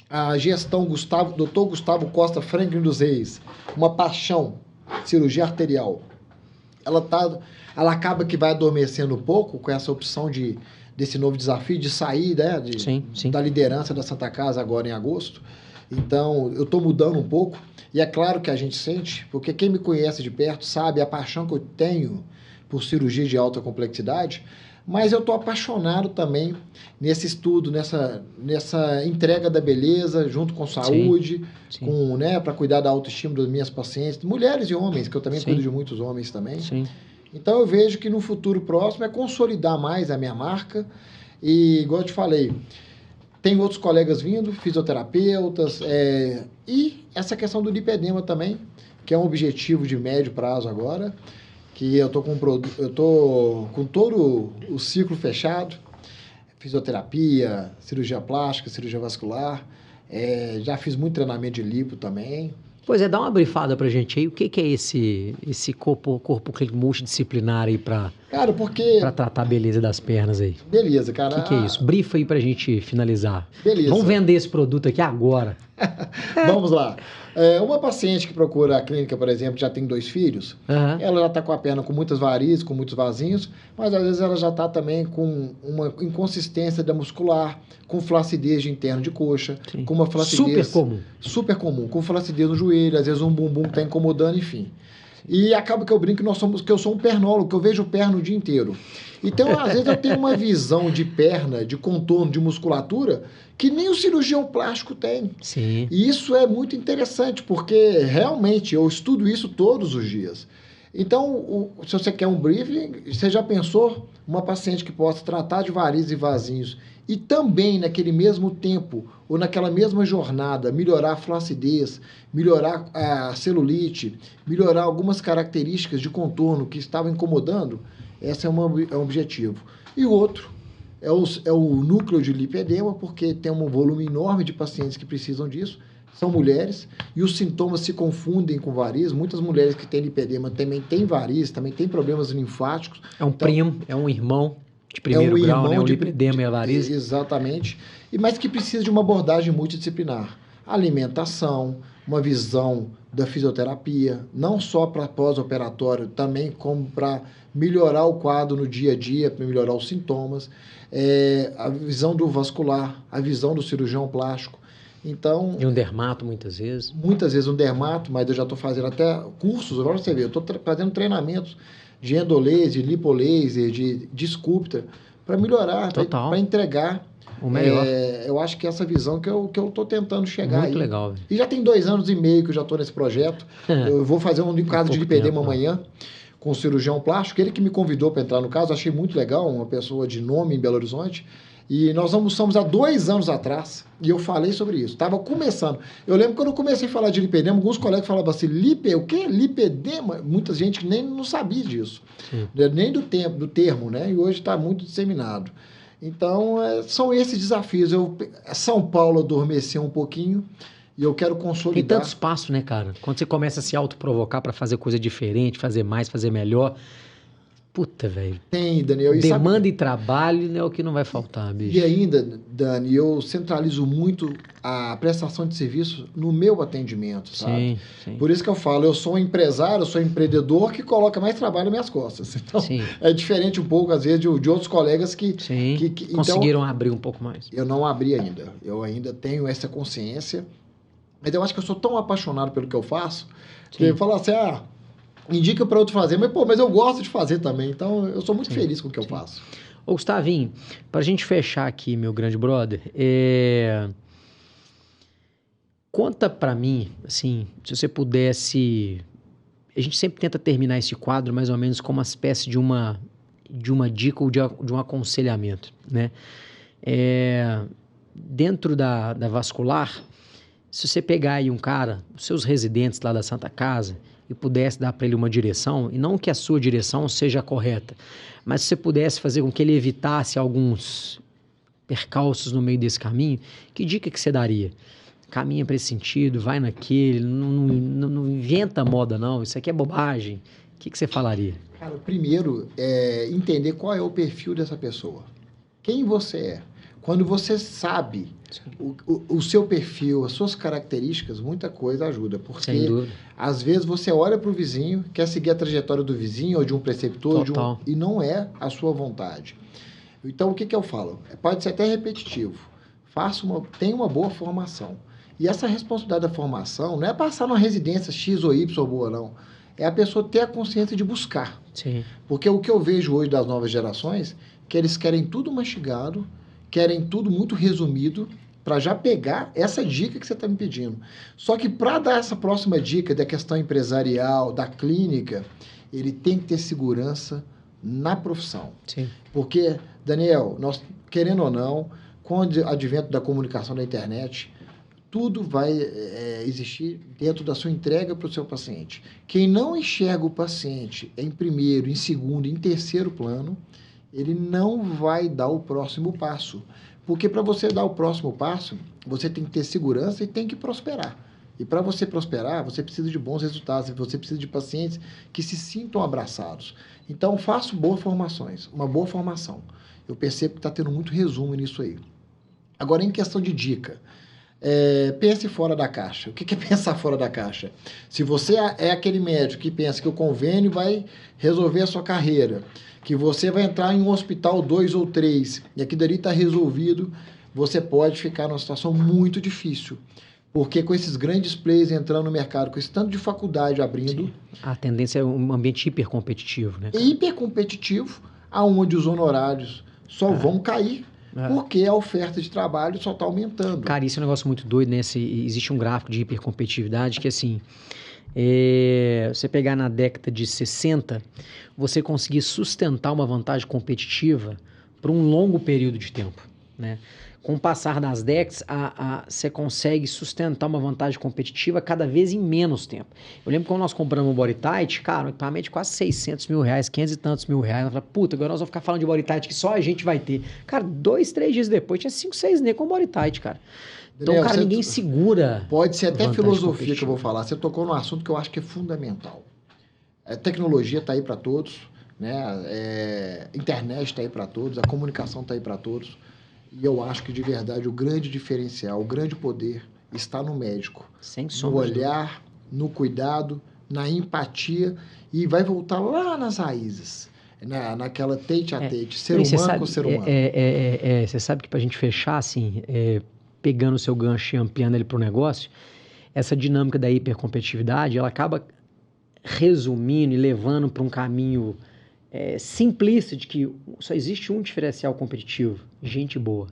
B: A gestão Dr. Gustavo Costa Franklin dos Reis, uma paixão, cirurgia arterial. Ela acaba que vai adormecendo um pouco com essa opção desse novo desafio de sair, né, da liderança da Santa Casa agora em agosto. Então, eu estou mudando um pouco. E é claro que a gente sente, porque quem me conhece de perto sabe a paixão que eu tenho por cirurgia de alta complexidade, mas eu estou apaixonado também nesse estudo, nessa entrega da beleza, junto com saúde, para cuidar da autoestima das minhas pacientes, mulheres e homens, que eu também cuido de muitos homens também.
A: Sim.
B: Então, eu vejo que no futuro próximo é consolidar mais a minha marca e, igual eu te falei, tem outros colegas vindo, fisioterapeutas, e essa questão do lipedema também, que é um objetivo de médio prazo agora, que eu tô com todo o ciclo fechado, fisioterapia, cirurgia plástica, cirurgia vascular, já fiz muito treinamento de lipo também.
A: Pois dá uma brifada pra gente aí, o que é esse corpo clínico multidisciplinar aí pra tratar a beleza das pernas aí?
B: Beleza, cara.
A: O que é isso? Brifa aí pra gente finalizar.
B: Beleza.
A: Vamos vender esse produto aqui agora.
B: Vamos lá. Uma paciente que procura a clínica, por exemplo, já tem 2 filhos, ela já está com a perna com muitas varizes, com muitos vasinhos, mas às vezes ela já está também com uma inconsistência da muscular, com flacidez de interno de coxa, com uma flacidez... Super comum, com flacidez no joelho, às vezes um bumbum que está incomodando, enfim. E acaba que eu brinco que eu sou um pernólogo, que eu vejo perna o dia inteiro. Então, às vezes eu tenho uma visão de perna, de contorno, de musculatura, que nem o cirurgião plástico tem.
A: Sim.
B: E isso é muito interessante, porque realmente eu estudo isso todos os dias. Então, se você quer um briefing, você já pensou uma paciente que possa tratar de varizes e vasinhos e também, naquele mesmo tempo, ou naquela mesma jornada, melhorar a flacidez, melhorar a celulite, melhorar algumas características de contorno que estavam incomodando? Esse é um objetivo. E o outro é o núcleo de lipedema, porque tem um volume enorme de pacientes que precisam disso, são mulheres, e os sintomas se confundem com varizes. Muitas mulheres que têm lipedema também têm varizes, também têm problemas linfáticos.
A: É um primo, é um irmão de primeiro grau, né? O lipedema e a varize.
B: Exatamente. Mas que precisa de uma abordagem multidisciplinar. Alimentação, uma visão da fisioterapia, não só para pós-operatório, também como para melhorar o quadro no dia a dia, para melhorar os sintomas, a visão do vascular, a visão do cirurgião plástico. Então,
A: e um dermato, muitas vezes.
B: Muitas vezes um dermato, mas eu já estou fazendo até cursos, agora você vê, eu estou fazendo treinamentos de endolaser, de lipolaser, de sculptor, para melhorar, para entregar
A: o melhor.
B: Eu acho que essa visão que eu estou tentando chegar
A: Muito
B: aí.
A: legal. Véio.
B: E já tem 2 anos e meio que eu já estou nesse projeto. Eu vou fazer um caso de lipedema amanhã com o cirurgião plástico, ele que me convidou para entrar no caso, achei muito legal, uma pessoa de nome em Belo Horizonte. E nós almoçamos há 2 anos atrás, e eu falei sobre isso. Estava começando. Eu lembro que quando eu comecei a falar de lipedema, alguns colegas falavam assim, o quê? Lipedema? Muita gente nem não sabia disso. Nem do termo, né? E hoje está muito disseminado. Então, são esses desafios. São Paulo adormeceu um pouquinho, e eu quero consolidar.
A: Tem tanto espaço, né, cara? Quando você começa a se autoprovocar para fazer coisa diferente, fazer mais, fazer melhor... Puta, velho.
B: Tem, Daniel.
A: Demanda e trabalho é o que não vai faltar, bicho.
B: E ainda, Dani, eu centralizo muito a prestação de serviço no meu atendimento, sabe?
A: Sim.
B: Por isso que eu falo, eu sou um empresário, eu sou um empreendedor que coloca mais trabalho nas minhas costas. Então, é diferente um pouco, às vezes, de outros colegas que
A: conseguiram abrir um pouco mais.
B: Eu não abri ainda. Eu ainda tenho essa consciência. Mas eu acho que eu sou tão apaixonado pelo que eu faço, que eu falo assim, indica para outro fazer, mas eu gosto de fazer também, então eu sou muito feliz com o que eu faço.
A: Ô, Gustavinho, para a gente fechar aqui, meu grande brother, conta para mim, assim, se você pudesse... A gente sempre tenta terminar esse quadro mais ou menos como uma espécie de uma dica ou de um aconselhamento, né? Dentro da vascular, se você pegar aí um cara, os seus residentes lá da Santa Casa, e pudesse dar para ele uma direção, e não que a sua direção seja a correta, mas se você pudesse fazer com que ele evitasse alguns percalços no meio desse caminho, que dica que você daria? Caminha para esse sentido, vai naquele, não inventa moda não, isso aqui é bobagem. O que você falaria?
B: Cara, primeiro, entender qual é o perfil dessa pessoa. Quem você é. Quando você sabe o seu perfil, as suas características, muita coisa ajuda. Porque, às vezes, você olha para o vizinho, quer seguir a trajetória do vizinho ou de um preceptor, e não é a sua vontade. Então, o que eu falo? Pode ser até repetitivo. Tenha uma boa formação. E essa responsabilidade da formação não é passar numa residência X ou Y boa, não. É a pessoa ter a consciência de buscar.
A: Sim.
B: Porque o que eu vejo hoje das novas gerações, que eles querem tudo mastigado, querem tudo muito resumido, para já pegar essa dica que você está me pedindo. Só que para dar essa próxima dica da questão empresarial, da clínica, ele tem que ter segurança na profissão.
A: Sim.
B: Porque, Daniel, nós, querendo ou não, com o advento da comunicação da internet, tudo vai existir dentro da sua entrega para o seu paciente. Quem não enxerga o paciente em primeiro, em segundo, em terceiro plano, ele não vai dar o próximo passo. Porque para você dar o próximo passo, você tem que ter segurança e tem que prosperar. E para você prosperar, você precisa de bons resultados, você precisa de pacientes que se sintam abraçados. Então, faço boas formações, uma boa formação. Eu percebo que está tendo muito resumo nisso aí. Agora, em questão de dica, pense fora da caixa. O que é pensar fora da caixa? Se você é aquele médico que pensa que o convênio vai resolver a sua carreira, que você vai entrar em um hospital 2 ou 3 e aquilo dali está resolvido, você pode ficar numa situação muito difícil. Porque com esses grandes players entrando no mercado, com esse tanto de faculdade abrindo...
A: Sim. A tendência é um ambiente hipercompetitivo, né?
B: Hipercompetitivo, aonde os honorários só vão cair, porque a oferta de trabalho só está aumentando.
A: Cara, isso é um negócio muito doido, né? Existe um gráfico de hipercompetitividade que, assim... você pegar na década de 60, você conseguir sustentar uma vantagem competitiva por um longo período de tempo, né? Com o passar das décadas, você consegue sustentar uma vantagem competitiva cada vez em menos tempo. Eu lembro quando nós compramos o BodyTite, cara, um equipamento de quase 600 mil reais, 500 e tantos mil reais. Nós falamos, puta, agora nós vamos ficar falando de BodyTite que só a gente vai ter. Cara, 2, 3 dias depois, tinha 5, 6 nego com BodyTite, cara. Então,
B: Daniel,
A: cara, ninguém segura.
B: Pode ser até filosofia que eu vou falar. Você tocou num assunto que eu acho que é fundamental. A tecnologia está aí para todos, né? Internet está aí para todos, a comunicação está aí para todos. E eu acho que, de verdade, o grande diferencial, o grande poder está no médico.
A: Sem
B: No
A: sombra de dúvida.
B: olhar, no cuidado, na empatia, e vai voltar lá nas raízes, naquela tete-a-tete, ser
A: E você
B: humano
A: sabe,
B: com ser humano.
A: você sabe que pra gente fechar, assim, pegando o seu gancho e ampliando ele pro negócio, essa dinâmica da hipercompetitividade, ela acaba resumindo e levando para um caminho simplista de que só existe um diferencial competitivo: gente boa.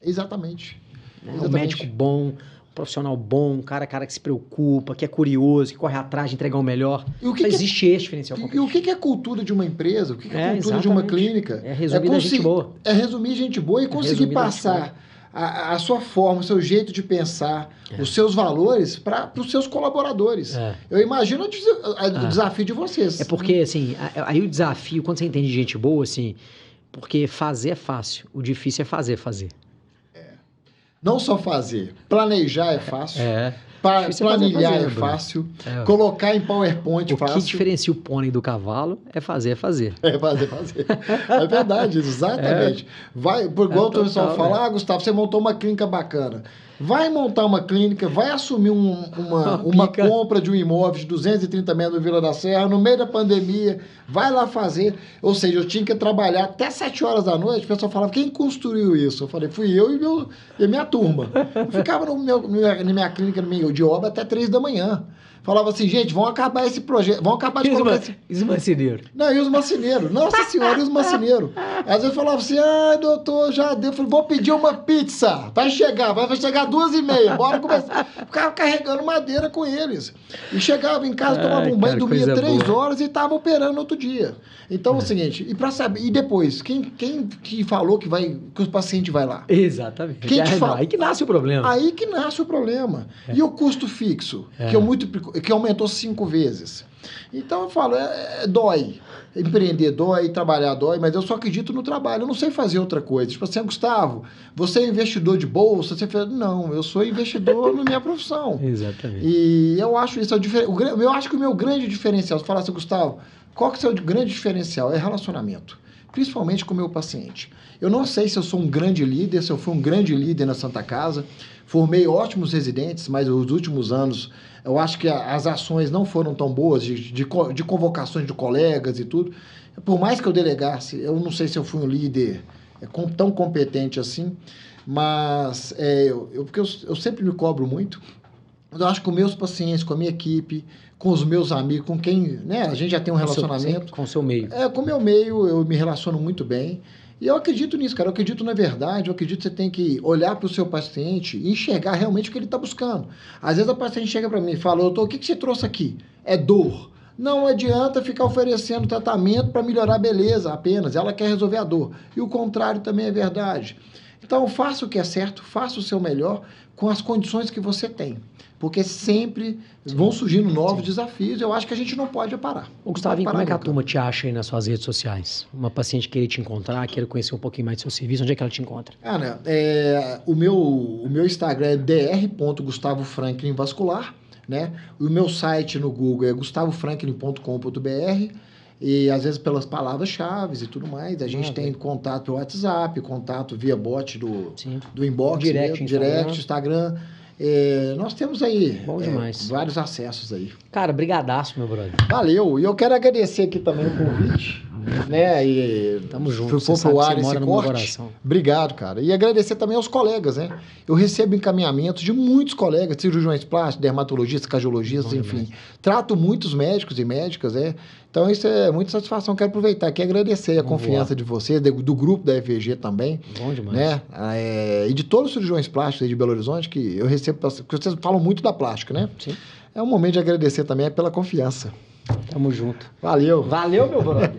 B: Exatamente.
A: Né? Um
B: Exatamente.
A: médico bom, um profissional bom, um cara que se preocupa, que é curioso, que corre atrás de entregar o melhor.
B: E o
A: Só
B: que que é-
A: existe esse diferencial
B: E
A: competitivo.
B: o que é cultura de uma empresa? O que é cultura de uma
A: exatamente.
B: clínica?
A: É resumir da gente boa.
B: É resumir gente boa e conseguir
A: resumir da gente
B: passar a sua forma, o seu jeito de pensar, os seus valores para os seus colaboradores. Eu imagino o desafio de vocês.
A: É porque, assim, aí o desafio, quando você entende de gente boa, assim, porque fazer é fácil, o difícil é fazer.
B: Não só fazer, planejar é fácil.
A: Difícil é
B: Planilhar
A: fazer,
B: é
A: Bruno.
B: fácil. Colocar em PowerPoint é
A: O
B: fácil.
A: que diferencia o pônei do cavalo é fazer.
B: É fazer. É verdade, exatamente. Vai, igual o pessoal fala, Gustavo, você montou uma clínica bacana. Vai montar uma clínica, vai assumir uma compra de um imóvel de 230 metros no Vila da Serra, no meio da pandemia, vai lá fazer. Ou seja, eu tinha que trabalhar até 7 horas da noite, o pessoal falava, quem construiu isso? Eu falei, fui eu e a minha turma. Eu ficava na minha clínica de obra até 3 da manhã. Falava assim, gente, vão acabar esse projeto, vão acabar de colocar esse...
A: E os marceneiros?
B: Não, e os marceneiros? Nossa senhora, e os marceneiros? Às vezes falava assim, doutor, já deu. Eu falei, vou pedir uma pizza. Vai chegar 2h30. Bora começar. Ficava carregando madeira com eles. E chegava em casa, tomava um banho, dormia 3 horas e estava operando no outro dia. Então é o seguinte, e para saber, e depois, quem que falou que os pacientes vai lá?
A: Exatamente.
B: Quem te fala?
A: Aí que nasce o problema.
B: Aí que nasce o problema. E o custo fixo, que aumentou 5 vezes. Então eu falo, dói. Empreender dói, trabalhar dói, mas eu só acredito no trabalho. Eu não sei fazer outra coisa. Tipo assim, Gustavo, você é investidor de bolsa? Você fala, não, eu sou investidor na minha profissão.
A: Exatamente.
B: E eu acho isso eu acho que o meu grande diferencial, se falar assim, Gustavo, qual que é o seu grande diferencial? É relacionamento. Principalmente com o meu paciente. Eu não sei se eu sou um grande líder, se eu fui um grande líder na Santa Casa. Formei ótimos residentes, mas nos últimos anos eu acho que as ações não foram tão boas de convocações de colegas e tudo. Por mais que eu delegasse, eu não sei se eu fui um líder tão competente assim, mas porque eu sempre me cobro muito. Eu acho que com meus pacientes, com a minha equipe, com os meus amigos, com quem, né, a gente já tem um relacionamento.
A: Com o seu meio.
B: Com o meu meio, eu me relaciono muito bem. E eu acredito nisso, cara. Eu acredito na verdade. Eu acredito que você tem que olhar para o seu paciente e enxergar realmente o que ele está buscando. Às vezes a paciente chega para mim e fala, doutor, o que você trouxe aqui? É dor. Não adianta ficar oferecendo tratamento para melhorar a beleza apenas. Ela quer resolver a dor. E o contrário também é verdade. Então, faça o que é certo, faça o seu melhor com as condições que você tem. Porque sempre vão surgindo novos desafios. Eu acho que a gente não pode parar.
A: Ô, Gustavinho, como é que a turma te acha aí nas suas redes sociais? Uma paciente querer te encontrar, querer conhecer um pouquinho mais do seu serviço, onde é que ela te encontra?
B: O meu Instagram é dr.gustavofranklin vascular, né? O meu site no Google é gustavofranklin.com.br. E às vezes pelas palavras-chave e tudo mais, a gente tem contato pelo WhatsApp, contato via bot do inbox,
A: direct
B: Instagram. Nós temos aí vários acessos aí.
A: Cara, brigadaço, meu brother.
B: Valeu. E eu quero agradecer aqui também o convite, né? E
A: tamo junto.
B: Foi pro ar esse corte. Obrigado, cara. E agradecer também aos colegas, né? Eu recebo encaminhamentos de muitos colegas, cirurgiões plásticos, dermatologistas, cardiologistas, enfim. Trato muitos médicos e médicas, né? Então isso é muita satisfação. Quero aproveitar aqui e agradecer a confiança de vocês, do grupo da FVG também.
A: Bom demais.
B: Né? E de todos os cirurgiões plásticos aí de Belo Horizonte, que eu recebo, porque vocês falam muito da plástica, né?
A: Sim.
B: É um momento de agradecer também pela confiança.
A: Tamo junto.
B: Valeu.
A: Valeu, meu brother.